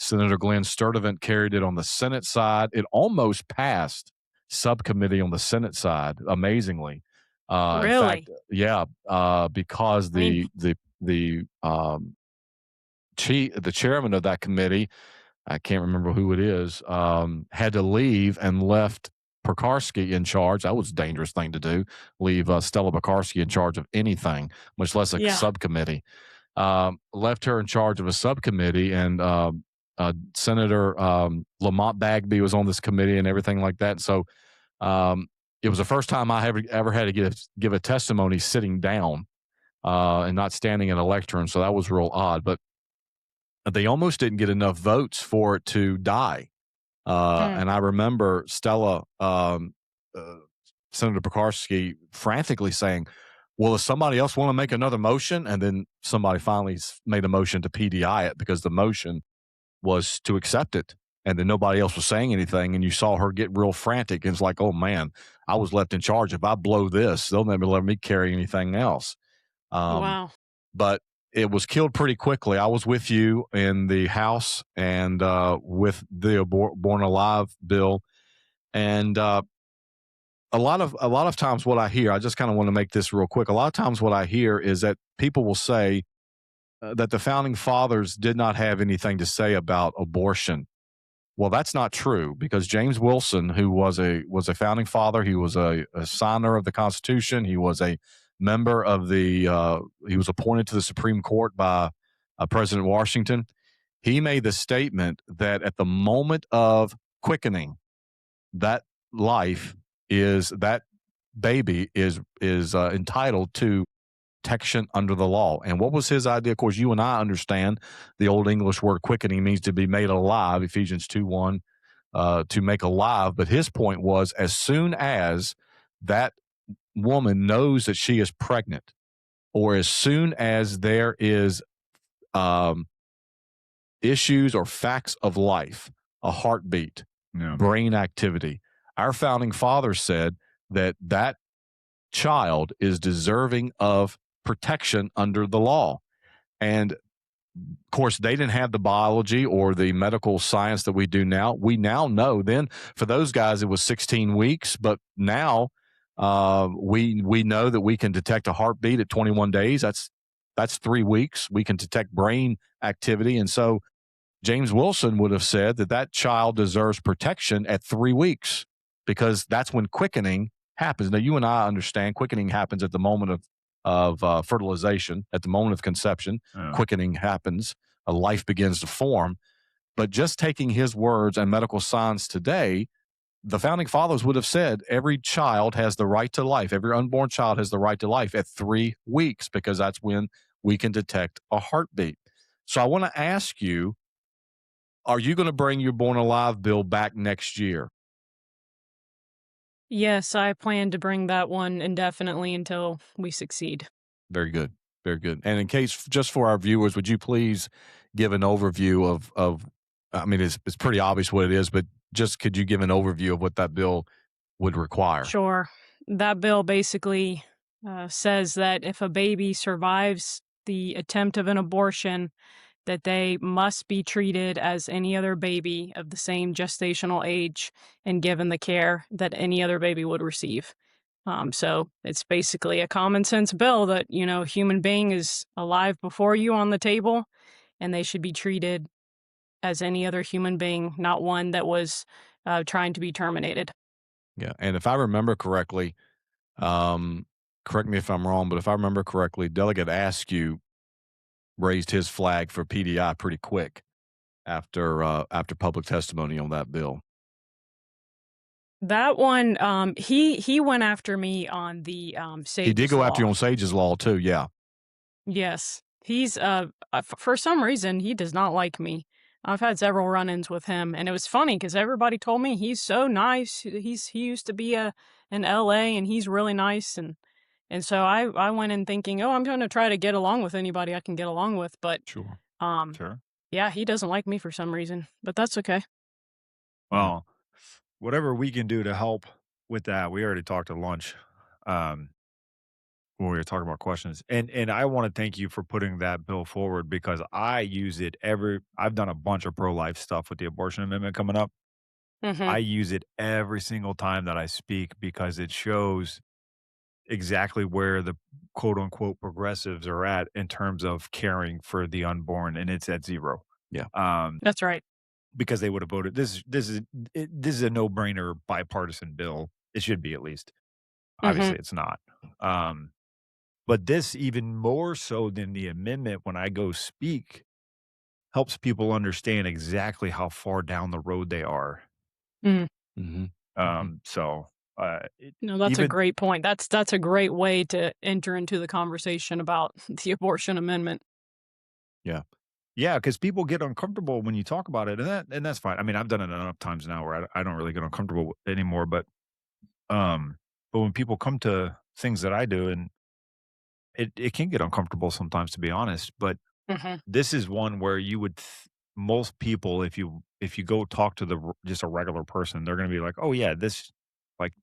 Senator Glenn Sturdivant carried it on the Senate side. It almost passed subcommittee on the Senate side, amazingly. In fact, Really? yeah, because I mean, the chairman of that committee, I can't remember who it is, had to leave and left Pekarsky in charge. That was a dangerous thing to do. Leave Stella Pekarsky in charge of anything, much less a yeah. subcommittee. Left her in charge of a subcommittee, and Senator Lamont Bagby was on this committee and everything like that. So it was the first time I ever had to give a testimony sitting down and not standing in a lectern. So that was real odd. But they almost didn't get enough votes for it to die. And I remember Stella, Senator Pekarsky, frantically saying, well, does somebody else want to make another motion? And then somebody finally made a motion to PDI it because the motion was to accept it. And then nobody else was saying anything. And you saw her get real frantic. And it's like, oh, man, I was left in charge. If I blow this, they'll never let me carry anything else. Wow. But it was killed pretty quickly. I was with you in the House and with the Born Alive bill. And a lot of times what I hear, I just kind of want to make this real quick. A lot of times what I hear is that people will say that the founding fathers did not have anything to say about abortion. Well, that's not true, because James Wilson, who was a founding father, he was a signer of the Constitution. He was a member of he was appointed to the Supreme Court by President Washington. He made the statement that at the moment of quickening, that baby is entitled to protection under the law. And what was his idea? Of course, you and I understand the Old English word quickening means to be made alive, Ephesians 2:1, to make alive. But his point was, as soon as that woman knows that she is pregnant, or as soon as there is issues or facts of life, a heartbeat, brain activity, our founding fathers said that child is deserving of protection under the law. And of course, they didn't have the biology or the medical science that we do now. We now know. Then for those guys, it was 16 weeks, but now we know that we can detect a heartbeat at 21 days. That's 3 weeks. We can detect brain activity, and so James Wilson would have said that child deserves protection at 3 weeks, because that's when quickening happens. Now, you and I understand quickening happens at the moment of fertilization, at the moment of conception. Quickening happens, a life begins to form. But just taking his words and medical science today, the founding fathers would have said every child has the right to life. Every unborn child has the right to life at 3 weeks, because that's when we can detect a heartbeat. So I want to ask you, are you going to bring your Born Alive bill back next year? Yes, I plan to bring that one indefinitely until we succeed. Very good. Very good. And in case, just for our viewers, would you please give an overview of I mean, it's pretty obvious what it is, but just could you give an overview of what that bill would require? Sure. That bill basically says that if a baby survives the attempt of an abortion, that they must be treated as any other baby of the same gestational age and given the care that any other baby would receive. So it's basically a common sense bill that, a human being is alive before you on the table, and they should be treated as any other human being, not one that was trying to be terminated. Yeah. And if I remember correctly, correct me if I'm wrong, but if I remember correctly, Delegate Askew raised his flag for PDI pretty quick after public testimony on that bill. That one, he went after me on the Sages He did go law. after you on Sages Law too. Yeah. Yes, he's for some reason he does not like me. I've had several run-ins with him, and it was funny because everybody told me he's so nice. He used to be in L.A. and he's really nice, and so I went in thinking, oh, I'm going to try to get along with anybody I can get along with, but Sure. yeah, he doesn't like me for some reason, but that's okay. Well, whatever we can do to help with that, we already talked at lunch. when we were talking about questions. And I want to thank you for putting that bill forward because I use it I've done a bunch of pro-life stuff with the abortion amendment coming up. Hmm. I use it every single time that I speak because it shows exactly where the quote unquote progressives are at in terms of caring for the unborn, and it's at zero. Yeah. That's right. Because they would have voted. This is a no-brainer bipartisan bill. It should be, at least. Hmm. Obviously, it's not. But this, even more so than the amendment, when I go speak, helps people understand exactly how far down the road they are. Mm. Mm-hmm. So No, that's a even great point. That's a great way to enter into the conversation about the abortion amendment. Yeah. yeah, because people get uncomfortable when you talk about it, and that's fine. I mean, I've done it enough times now where I don't really get uncomfortable anymore. But when people come to things that I do, and it can get uncomfortable sometimes, to be honest. But Hmm. this is one where you would most people, if you go talk to just a regular person, they're going to be like, "Oh yeah, this like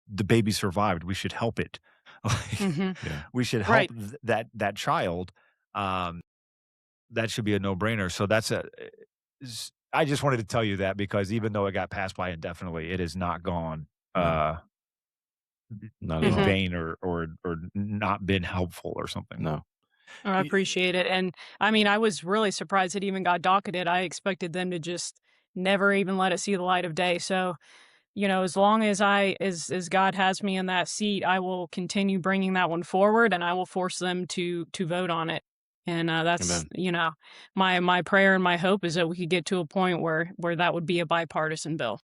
the baby survived. We should help it. Like, Hmm. Yeah. we should help Right. that child." Um, that should be a no brainer. So I just wanted to tell you that because even though it got passed by indefinitely, it has not gone. No. Not at In all. Hmm. vain or not been helpful or something. No. Oh, I appreciate it. And I mean, I was really surprised it even got docketed. I expected them to just never even let it see the light of day. So, as long as as God has me in that seat, I will continue bringing that one forward, and I will force them to vote on it. And that's, Amen. my prayer and my hope is that we could get to a point where that would be a bipartisan bill.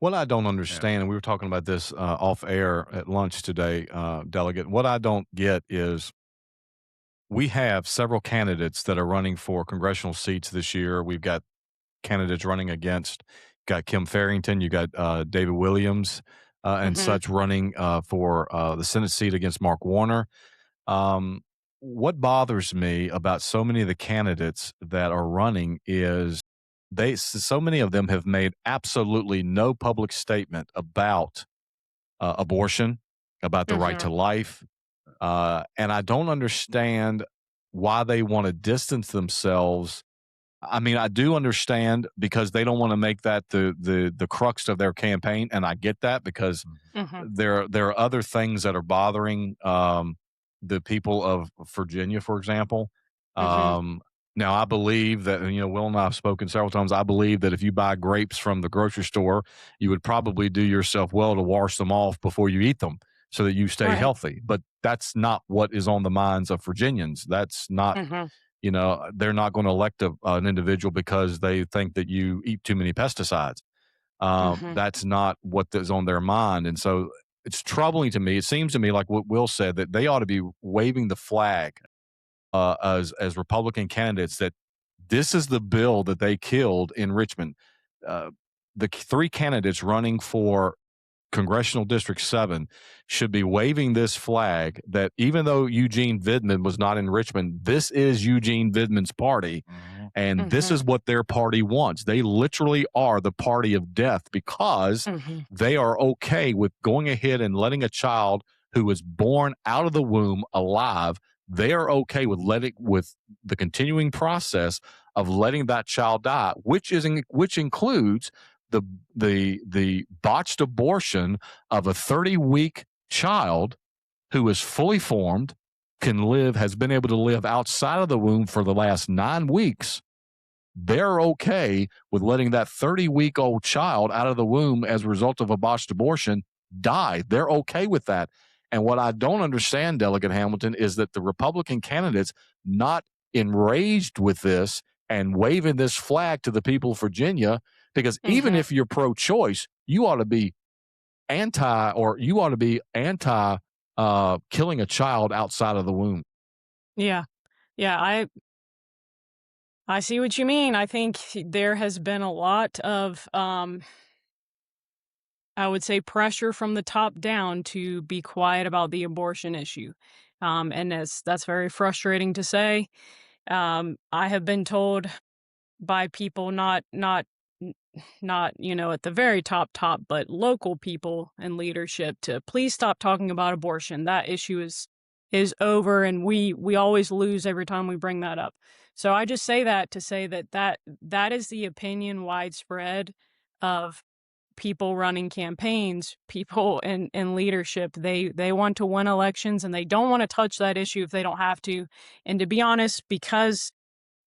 What I don't Yeah. understand, and we were talking about this off air at lunch today, Delegate. What I don't get is we have several candidates that are running for congressional seats this year. We've got candidates running against, got Kim Farrington, you got David Williams, and Hmm. such running for the Senate seat against Mark Warner. Um, what bothers me about so many of the candidates that are running is so many of them have made absolutely no public statement about abortion, about the right to Hmm. life, and I don't understand why they want to distance themselves. I mean, I do understand because they don't want to make that the crux of their campaign, and I get that because Hmm. there are other things that are bothering the people of Virginia, for example. Hmm. Um, Now, I believe that, and, Will and I have spoken several times. I believe that if you buy grapes from the grocery store, you would probably do yourself well to wash them off before you eat them so that you stay Right. healthy. But that's not what is on the minds of Virginians. That's not, Hmm. they're not going to elect an individual because they think that you eat too many pesticides. Hmm. That's not what is on their mind. And so it's troubling to me. It seems to me like what Will said, that they ought to be waving the flag as Republican candidates, that this is the bill that they killed in Richmond. Uh, the three candidates running for Congressional District 7 should be waving this flag that even though Eugene Vidman was not in Richmond, this is Eugene Vidman's party. Mhm. And this Hmm. is what their party wants. They literally are the party of death because Hmm. they are okay with going ahead and letting a child who was born out of the womb alive. They are okay with with the continuing process of letting that child die, which includes the the botched abortion of a 30-week child who is fully formed, has been able to live outside of the womb for the last 9 weeks. They're okay with letting that 30-week-old child out of the womb as a result of a botched abortion die. They're okay with that. And what I don't understand, Delegate Hamilton, is that the Republican candidates not enraged with this and waving this flag to the people of Virginia, because even Hmm. if you're pro-choice, you ought to be anti killing a child outside of the womb. Yeah. Yeah. I see what you mean. I think there has been a lot of, I would say, pressure from the top down to be quiet about the abortion issue. And that's very frustrating to say. I have been told by people n- not, at the very top, but local people and leadership to please stop talking about abortion. That issue is is over, and we always lose every time we bring that up. So I just say that to say that is the opinion widespread of people running campaigns, people in leadership. They want to win elections, and they don't want to touch that issue if they don't have to. And to be honest, because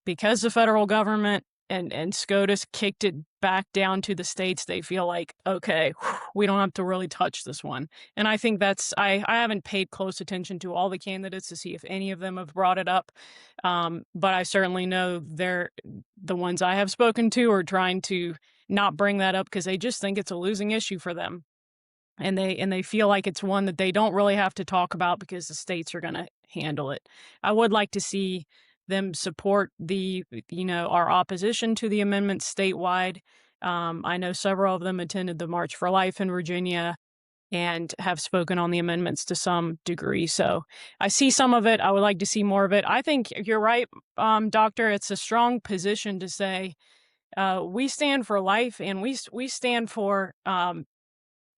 the federal government and SCOTUS kicked it back down to the states, they feel like, okay, we don't have to really touch this one. And I think I haven't paid close attention to all the candidates to see if any of them have brought it up. But I certainly know the ones I have spoken to are trying to not bring that up because they just think it's a losing issue for them. And they feel like it's one that they don't really have to talk about because the states are going to handle it. I would like to see them support our opposition to the amendment statewide. I know several of them attended the March for Life in Virginia and have spoken on the amendments to some degree. So I see some of it. I would like to see more of it. I think you're right, Doctor. It's a strong position to say we stand for life, and we stand for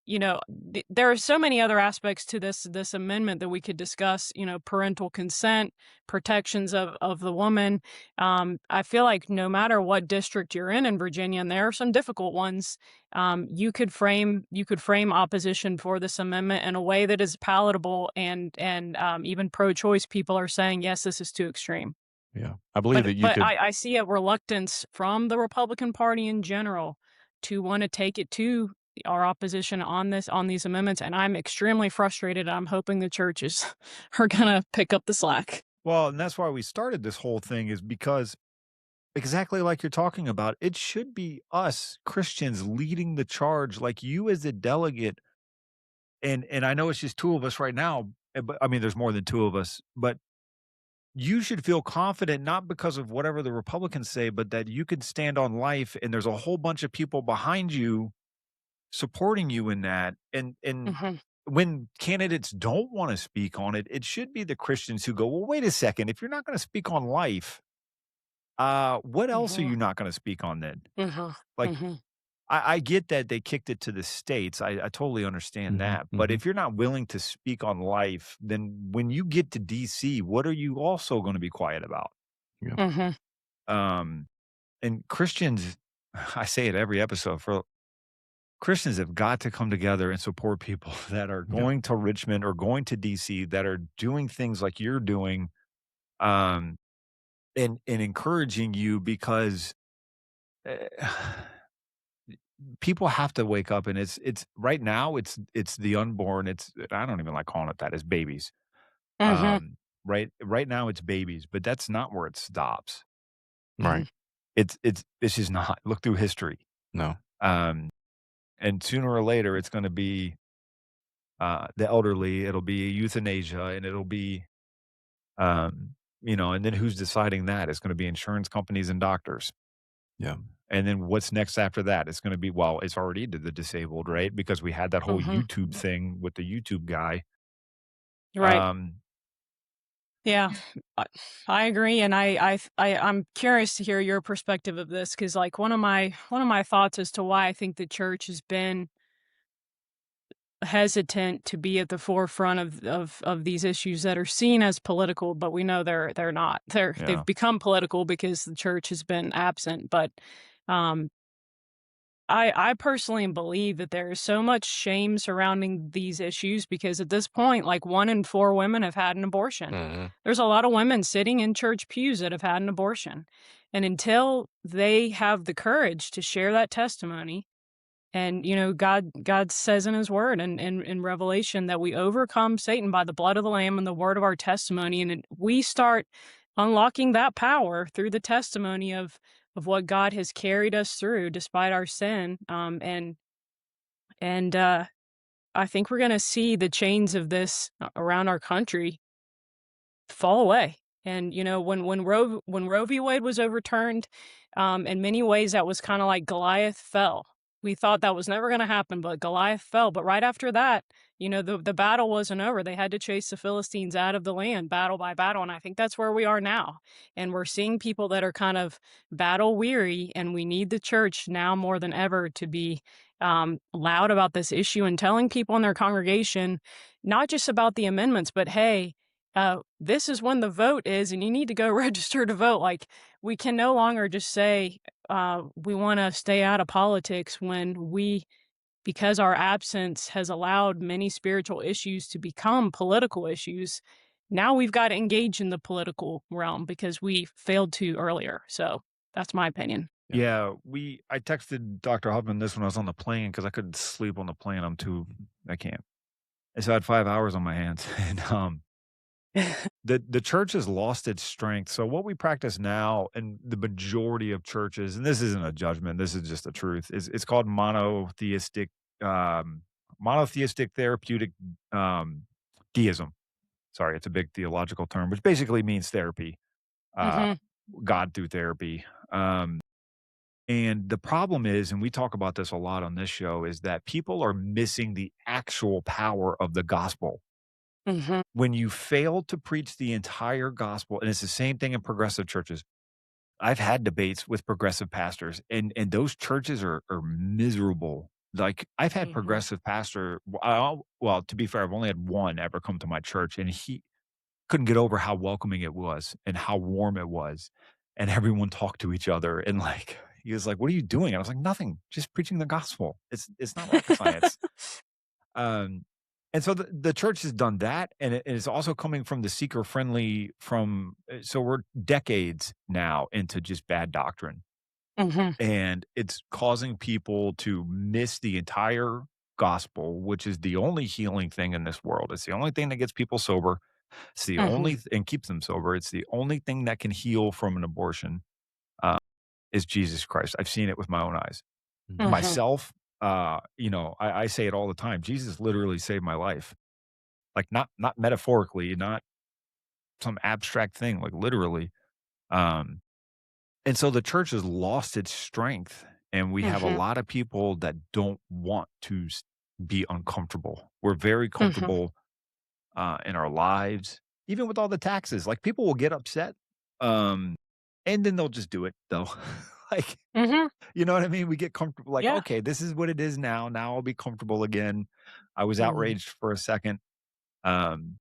there are so many other aspects to this amendment that we could discuss, parental consent, protections of the woman. I feel like no matter what district you're in Virginia, and there are some difficult ones, you could frame opposition for this amendment in a way that is palatable, and even pro-choice people are saying, yes, this is too extreme. Yeah, I believe that you But could. I see a reluctance from the Republican Party in general to want to take it to our opposition on these amendments, and I'm extremely frustrated. I'm hoping the churches are gonna pick up the slack. Well, and that's why we started this whole thing, is because exactly like you're talking about, it should be us Christians leading the charge, like you as a delegate. And I know it's just two of us right now, but I mean, there's more than two of us, but you should feel confident, not because of whatever the Republicans say, but that you could stand on life, and there's a whole bunch of people behind you supporting you in that. And Hmm. when candidates don't want to speak on it, it should be the Christians who go, well, wait a second, if you're not going to speak on life, what else are Hmm. you not going to speak on then? Hmm. Like, Hmm. I get that they kicked it to the states. I totally understand Mhm, that. But mhm. if you're not willing to speak on life, then when you get to DC, what are you also going to be quiet about? Yeah, Hmm. Um, and Christians, I say it every episode, for Christians have got to come together and support people that are yeah, going to Richmond or going to DC, that are doing things like you're doing, um, and encouraging you, because eh, people have to wake up. And it's right now, it's the unborn. I don't even like calling it that, as babies. Hmm. Right now it's babies, but that's not where it stops. Hmm. right. It's just not. Look through history. No, Um, and sooner or later, it's going to be the elderly. It'll be euthanasia, and it'll be, and then who's deciding that? It's going to be insurance companies and doctors. yeah, And then what's next after that? It's going to be, well, it's already to the disabled, right? Because we had that whole Hmm. YouTube thing with the YouTube guy. Right. Um, Yeah, I, I agree, and I'm curious to hear your perspective of this, because like one of my thoughts as to why I think the church has been hesitant to be at the forefront of these issues that are seen as political, but we know they're not. yeah. They've become political because the church has been absent. But um, I personally believe that there is so much shame surrounding these issues because at this point, like 1 in 4 women have had an abortion. mhm, There's a lot of women sitting in church pews that have had an abortion, and until they have the courage to share that testimony. And God says in his word and in Revelation that we overcome Satan by the blood of the Lamb and the word of our testimony. And we start unlocking that power through the testimony of what God has carried us through despite our sin. And I think we're gonna see the chains of this around our country fall away. And when Roe v. Wade was overturned, in many ways that was kind of like Goliath fell. We thought that was never going to happen, but Goliath fell. But right after that, the battle wasn't over. They had to chase the Philistines out of the land, battle by battle. And I think that's where we are now. And we're seeing people that are kind of battle weary, and we need the church now more than ever to be loud about this issue and telling people in their congregation, not just about the amendments, but hey, this is when the vote is, and you need to go register to vote. Like, we can no longer just say, we want to stay out of politics when because our absence has allowed many spiritual issues to become political issues. Now we've got to engage in the political realm because we failed to earlier. So that's my opinion. Yeah, I texted Dr. Huffman this when I was on the plane because I couldn't sleep on the plane. I can't. And so I had 5 hours on my hands. And the church has lost its strength. So what we practice now in the majority of churches, and this isn't a judgment, this is just the truth, is it's called monotheistic therapeutic deism. Sorry, it's a big theological term, which basically means therapy, uh, Hmm. God through therapy. And the problem is, and we talk about this a lot on this show, is that people are missing the actual power of the gospel. Hmm. When you fail to preach the entire gospel, and it's the same thing in progressive churches. I've had debates with progressive pastors, and those churches are miserable. Like, I've had Hmm. progressive pastor. Well, to be fair, I've only had one ever come to my church, and he couldn't get over how welcoming it was and how warm it was, and everyone talked to each other. And like, he was like, "What are you doing?" I was like, "Nothing, just preaching the gospel. It's not rocket science." Um, and so the church has done that, and it is also coming from the seeker friendly. So we're decades now into just bad doctrine, Hmm. and it's causing people to miss the entire gospel, which is the only healing thing in this world. It's the only thing that gets people sober. It's the Hmm. only and keeps them sober. It's the only thing that can heal from an abortion. Uh, is Jesus Christ. I've seen it with my own eyes. Mhm. Hmm. Myself, I say it all the time. Jesus literally saved my life. Like, not metaphorically, not some abstract thing, like literally. Um, and so the church has lost its strength, and we have a Hmm. lot of people that don't want to be uncomfortable. We're very Hmm. comfortable in our lives, even with all the taxes. Like, people will get upset, um, and then they'll just do it though. Like, Hmm. you know what I mean? We get comfortable. Like, Yeah. okay, this is what it is now. Now I'll be comfortable again. I was Hmm. outraged for a second. Um,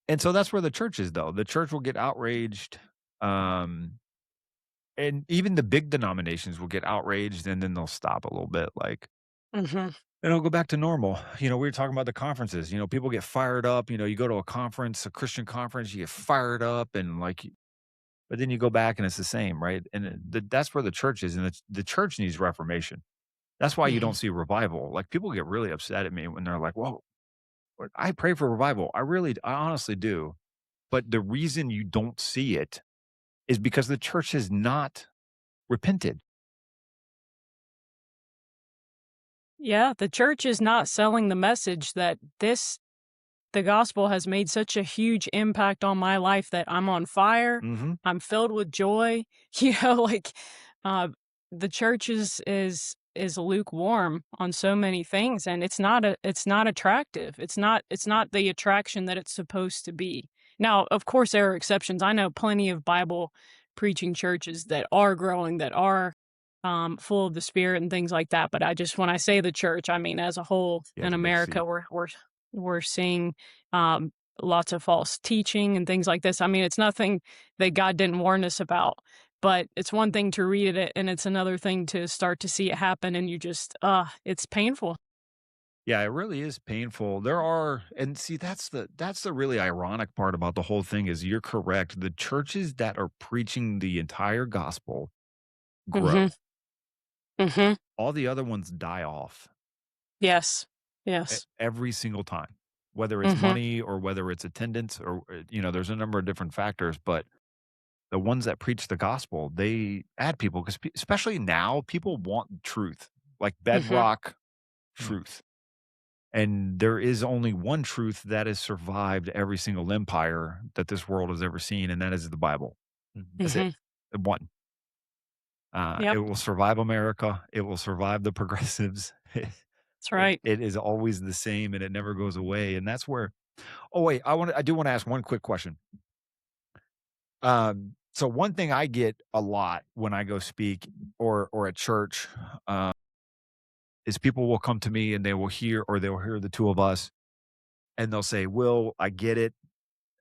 And so that's where the church is, though. The church will get outraged, um, and even the big denominations will get outraged, and then they'll stop a little bit, like, Hmm. and it'll go back to normal. We were talking about the conferences. People get fired up. You go to a conference, a Christian conference, you get fired up, and like, but then you go back and it's the same, right? And that's where the church is, and the church needs reformation. That's why you Hmm. don't see revival. Like, people get really upset at me when they're like, "Whoa, I pray for revival." I honestly do. But the reason you don't see it is because the church has not repented. Yeah. The church is not selling the message that the gospel has made such a huge impact on my life that I'm on fire. Mhm. I'm filled with joy. Like, uh, the church is lukewarm on so many things, and it's not attractive. It's not the attraction that it's supposed to be. Now, of course, there are exceptions. I know plenty of Bible preaching churches that are growing, that are full of the Spirit and things like that. But when I say the church, I mean as a whole He has in a big America, C. we're seeing um, lots of false teaching and things like this. I mean, it's nothing that God didn't warn us about, but it's one thing to read it, and it's another thing to start to see it happen, and it's painful. Yeah, it really is painful. There are, and see, that's the really ironic part about the whole thing is you're correct. The churches that are preaching the entire gospel Hmm. grow. Hmm. All the other ones die off Yes. Yes. every single time, whether it's Hmm. money or whether it's attendance or there's a number of different factors, but the ones that preach the gospel, they add people because especially now, people want truth, like Hmm. bedrock Mm. truth. And there is only one truth that has survived every single empire that this world has ever seen, and that is the Bible. Mhm. That's it. Hmm. The one. It Yep. will survive America. It will survive the progressives. That's It, right. it is always the same, and it never goes away. And that's where. Oh wait, I do want to ask one quick question. So one thing I get a lot when I go speak or at church, is people will come to me and they will hear the two of us, and they'll say, "Will, I get it.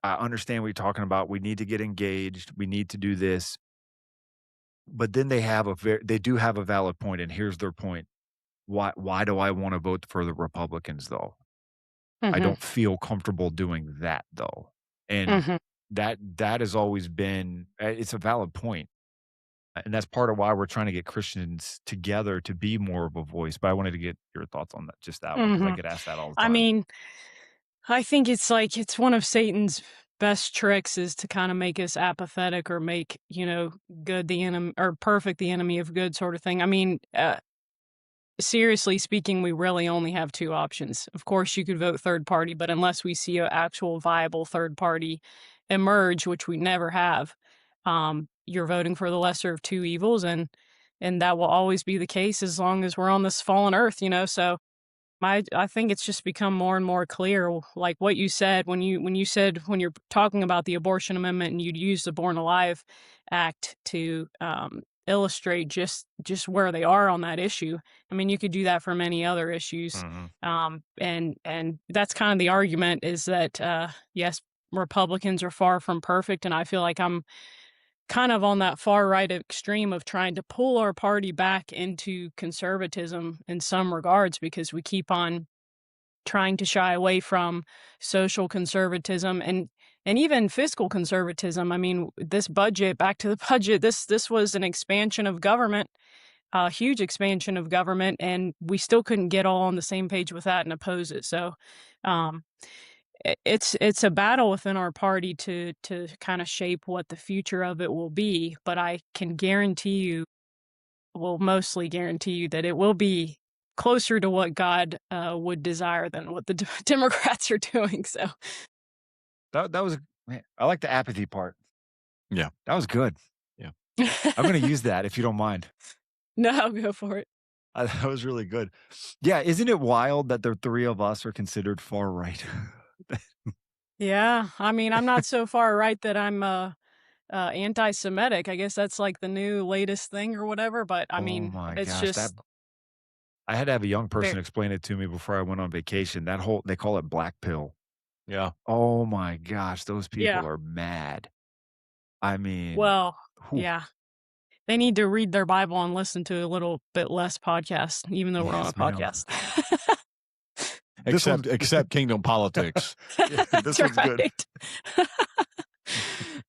I understand what you're talking about. We need to get engaged. We need to do this. But then they do have a valid point, and here's their point. Why do I want to vote for the Republicans though? I Mhm. don't feel comfortable doing that though. And Mhm. that has always been it's a valid point. And that's part of why we're trying to get Christians together to be more of a voice. But I wanted to get your thoughts on that, just that one, because I Mhm. get asked that all the I time. mean, I think it's like it's one of Satan's best tricks is to kind of make us apathetic or make, good the enemy or perfect the enemy of good sort of thing. I mean, seriously speaking, we really only have two options. Of course, you could vote third party, but unless we see an actual viable third party emerge, which we never have, you're voting for the lesser of two evils, and that will always be the case as long as we're on this fallen earth. So I think it's just become more and more clear, like what you said when you're talking about the abortion amendment and you'd use the Born Alive Act to illustrate just where they are on that issue. I mean, you could do that for many other issues, Mhm. and that's kind of the argument is that yes, Republicans are far from perfect, and I feel like I'm kind of on that far right extreme of trying to pull our party back into conservatism in some regards because we keep on trying to shy away from social conservatism and even fiscal conservatism. I mean, this budget, back to the budget, this was an expansion of government, a huge expansion of government, and we still couldn't get all on the same page with that and oppose it. So, um, it's a battle within our party to kind of shape what the future of it will be, but I can guarantee you, will mostly guarantee you that it will be closer to what God would desire than what the Democrats are doing. So That was man, I like the apathy part. Yeah. That was good. Yeah. I'm going to use that if you don't mind. No, go for it. That was really good. Yeah, isn't it wild that the three of us are considered far right? Yeah, I mean, I'm not so far right that I'm anti-Semitic. I guess that's like the new latest thing or whatever. But I Oh mean, my it's gosh, just I had to have a young person very explain it to me before I went on vacation. They call it black pill. Yeah. Oh my gosh, those yeah. people are mad. I mean, Well, whew, yeah. They need to read their Bible and listen to a little bit less podcast, even though we're on a yes, ma'am. podcast. This one's Except Kingdom Politics. yeah, That's this one's good. right.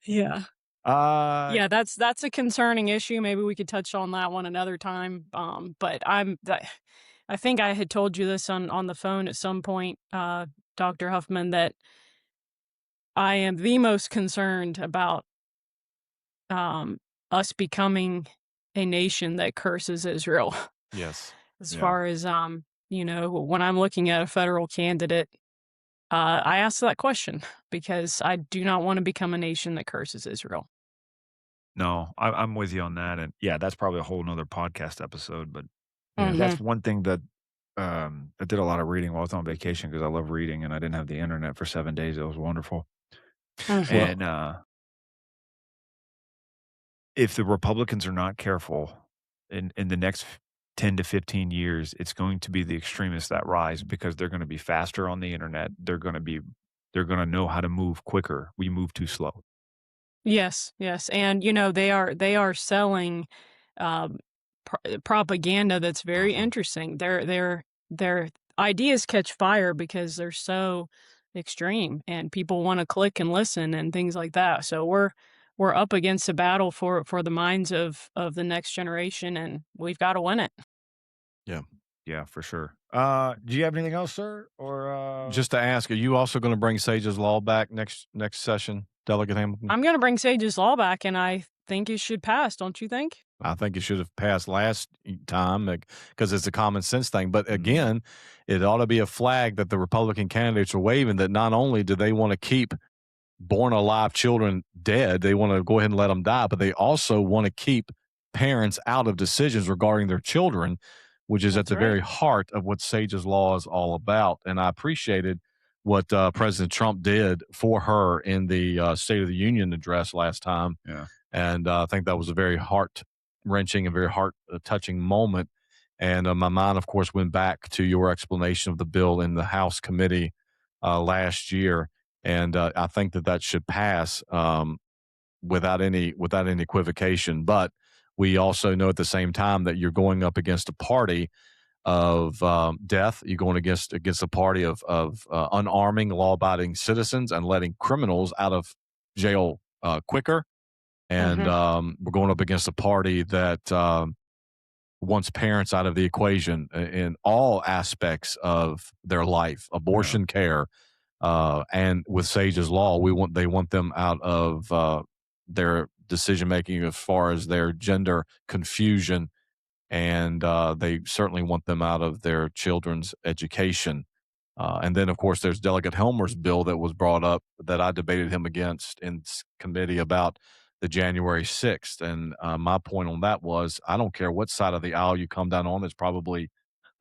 Yeah. Uh, Yeah, that's a concerning issue. Maybe we could touch on that one another time. But I think I had told you this on the phone at some point, Dr. Huffman, that I am the most concerned about um, us becoming a nation that curses Israel. Yes. As Yeah. far as when I'm looking at a federal candidate, I ask that question because I do not want to become a nation that curses Israel. no, I'm with you on that, and yeah, that's probably a whole nother podcast episode. But Yeah. that's one thing that I did a lot of reading while I was on vacation because I love reading, and I didn't have the internet for 7 days. It was wonderful. Mhm. Well, And if the Republicans are not careful in the next 10 to 15 years, it's going to be the extremists that rise because they're going to be faster on the internet. They're going to know how to move quicker. We move too slow. Yes, yes, and they are selling um, propaganda that's very Mhm. interesting. Their ideas catch fire because they're so extreme, and people want to click and listen and things like that. So we're up against a battle for the minds of the next generation, and we've got to win it. Yeah. Yeah, for sure. Do you have anything else, sir? Or Just to ask, are you also going to bring Sage's Law back next session, Delegate Hamilton? I'm going to bring Sage's Law back, and I think it should pass. Don't you think? I think it should have passed last time because it's a common sense thing. But again, it ought to be a flag that the Republican candidates are waving that not only do they want to keep born alive children dead, they want to go ahead and let them die, but they also want to keep parents out of decisions regarding their children, which is at That's the right. very heart of what Sage's Law is all about. And I appreciated what President Trump did for her in the State of the Union address last time. Yeah. And I think that was a very heart-wrenching and very heart-touching moment. And my mind, of course, went back to your explanation of the bill in the House committee last year. And I think that should pass without any equivocation. But we also know at the same time that you're going up against a party of death. You're going against a party of unarming law-abiding citizens and letting criminals out of jail quicker. And we're going up against a party that wants parents out of the equation in all aspects of their life, abortion care, and with Sage's Law, they want them out of their decision making as far as their gender confusion, and they certainly want them out of their children's education. And then, of course, there's Delegate Helmer's bill that was brought up that I debated him against in committee about the January 6th. And my point on that was, I don't care what side of the aisle you come down on. There's probably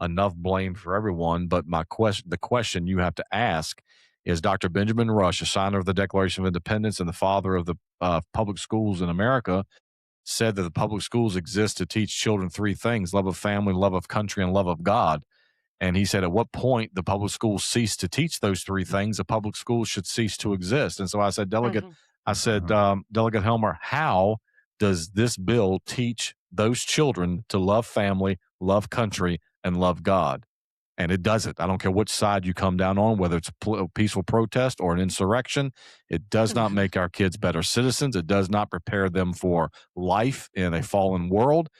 enough blame for everyone. But the question you have to ask is, Dr. Benjamin Rush, a signer of the Declaration of Independence and the father of the public schools in America, said that the public schools exist to teach children three things: love of family, love of country, and love of God. And he said, at what point the public schools cease to teach those three things, the public schools should cease to exist. And so I said, Delegate Helmer, how does this bill teach those children to love family, love country, and love God? And it doesn't. I don't care which side you come down on, whether it's a peaceful protest or an insurrection. It does not make our kids better citizens. It does not prepare them for life in a fallen world.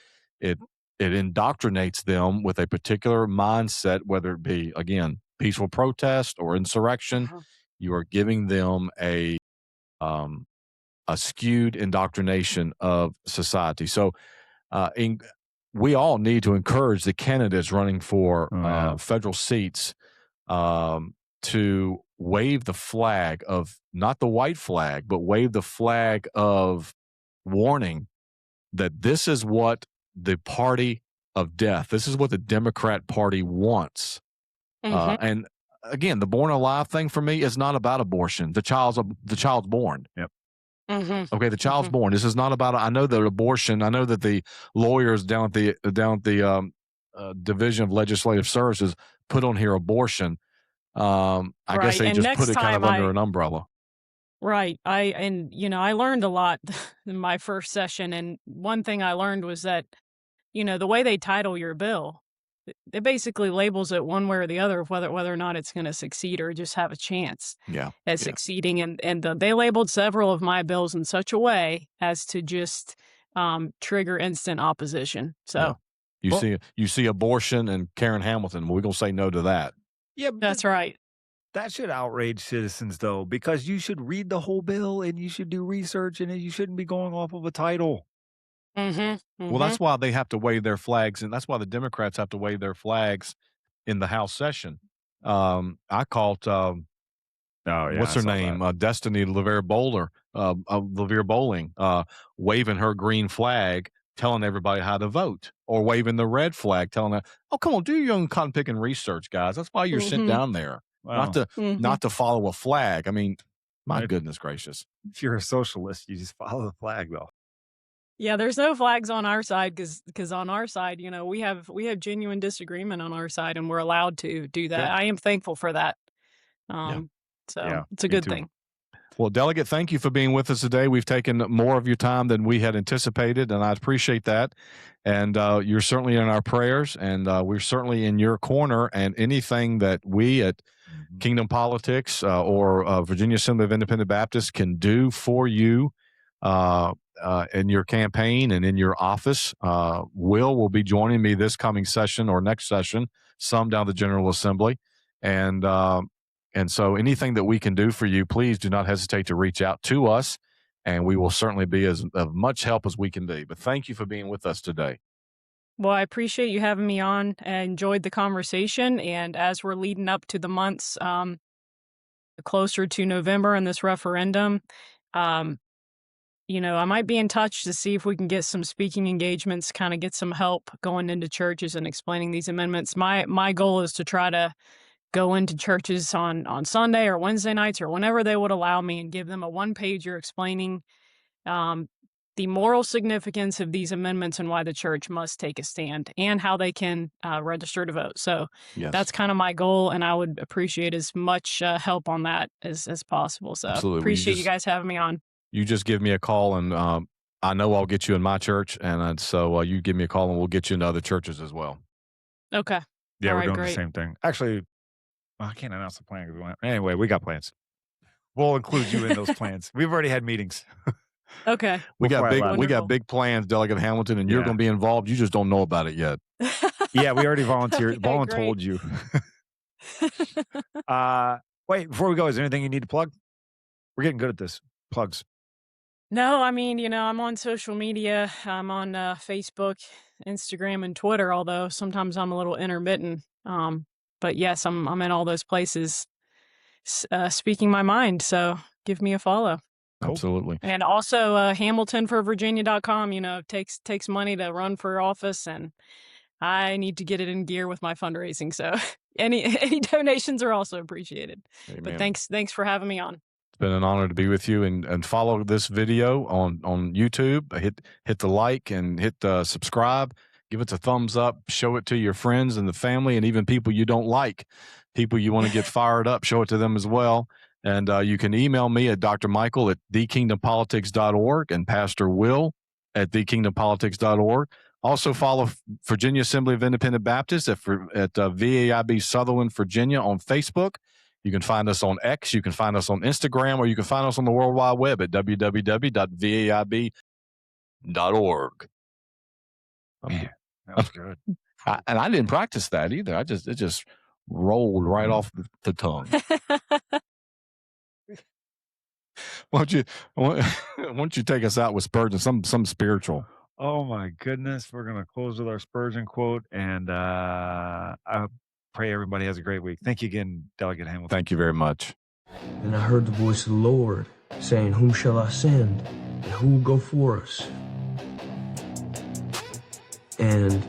It indoctrinates them with a particular mindset, whether it be, again, peaceful protest or insurrection. You are giving them a skewed indoctrination of society. So we all need to encourage the candidates running for federal seats to wave the flag of, not the white flag, but wave the flag of warning that this is what the party of death, this is what the Democrat Party wants. And again, the born alive thing for me is not about abortion. The child's born. Yep. Okay, the child's born. This is not about. I know that abortion. I know that the lawyers down at the Division of Legislative Services put on here abortion. I guess they just put it kind of under an umbrella. Right. I learned a lot in my first session, and one thing I learned was that, the way they title your bill, it basically labels it one way or the other of whether or not it's going to succeed or just have a chance at succeeding. And they labeled several of my bills in such a way as to just trigger instant opposition. So you see abortion and Karen Hamilton. We're going to say no to that. Yeah, that's right. That should outrage citizens, though, because you should read the whole bill and you should do research, and you shouldn't be going off of a title. Well, that's why they have to wave their flags, and that's why the Democrats have to wave their flags in the House session. I called, what's her name? Destiny LaVere Bowling, waving her green flag, telling everybody how to vote, or waving the red flag, telling them, "Oh, come on, do your own cotton picking research, guys. That's why you're sent down there, not to follow a flag." I mean, my goodness gracious! If you're a socialist, you just follow the flag, though. Yeah, there's no flags on our side because on our side, we have genuine disagreement on our side, and we're allowed to do that. I am thankful for that. So it's a good thing. Well, Delegate, thank you for being with us today. We've taken more of your time than we had anticipated, and I appreciate that. And you're certainly in our prayers, and we're certainly in your corner. And anything that we at Kingdom Politics or Virginia Assembly of Independent Baptists can do for you in your campaign and in your office, will be joining me this coming session or next session, some down the General Assembly. And so anything that we can do for you, please do not hesitate to reach out to us, and we will certainly be of much help as we can be. But thank you for being with us today. Well, I appreciate you having me on. I enjoyed the conversation. And as we're leading up to the months closer to November and this referendum, I might be in touch to see if we can get some speaking engagements, kind of get some help going into churches and explaining these amendments. My goal is to try to go into churches on Sunday or Wednesday nights or whenever they would allow me and give them a one-pager explaining the moral significance of these amendments and why the church must take a stand and how they can register to vote. So that's kind of my goal, and I would appreciate as much help on that as possible. So Absolutely. appreciate you guys having me on. You just give me a call, and I know I'll get you in my church, and so you give me a call, and we'll get you into other churches as well. Okay. Yeah, All we're right, doing great. the same thing. Actually, I can't announce the plan. Anyway, we got plans. We'll include you in those plans. We've already had meetings. Okay. We got Wonderful. big plans, Delegate Hamilton, and you're Yeah. going to be involved. You just don't know about it yet. Yeah, we already volunteered. Okay, voluntold you. Wait, before we go, is there anything you need to plug? We're getting good at this. Plugs. No, I mean, I'm on social media. I'm on Facebook, Instagram, and Twitter, although sometimes I'm a little intermittent. But yes, I'm in all those places speaking my mind. So give me a follow. Cool. Absolutely. And also HamiltonForVirginia.com, takes money to run for office, and I need to get it in gear with my fundraising. So any donations are also appreciated. Amen. But thanks for having me on. It's been an honor to be with you, and follow this video on YouTube. Hit the like and hit the subscribe. Give it a thumbs up. Show it to your friends and the family, and even people you don't like, people you want to get fired up. Show it to them as well. And you can email me at drmichael@thekingdompolitics.org and Pastor Will at thekingdompolitics.org. Also follow Virginia Assembly of Independent Baptists at VAIB Sutherland, Virginia on Facebook. You can find us on X, you can find us on Instagram, or you can find us on the World Wide Web at www.vaib.org. Man, that was good. And I didn't practice that either. It just rolled right off the tongue. Why don't you take us out with Spurgeon, some spiritual? Oh my goodness. We're going to close with our Spurgeon quote, and I pray everybody has a great week. Thank you again, Delegate Hamilton. Thank you very much. And I heard the voice of the Lord saying, "Whom shall I send? And who will go for us?" And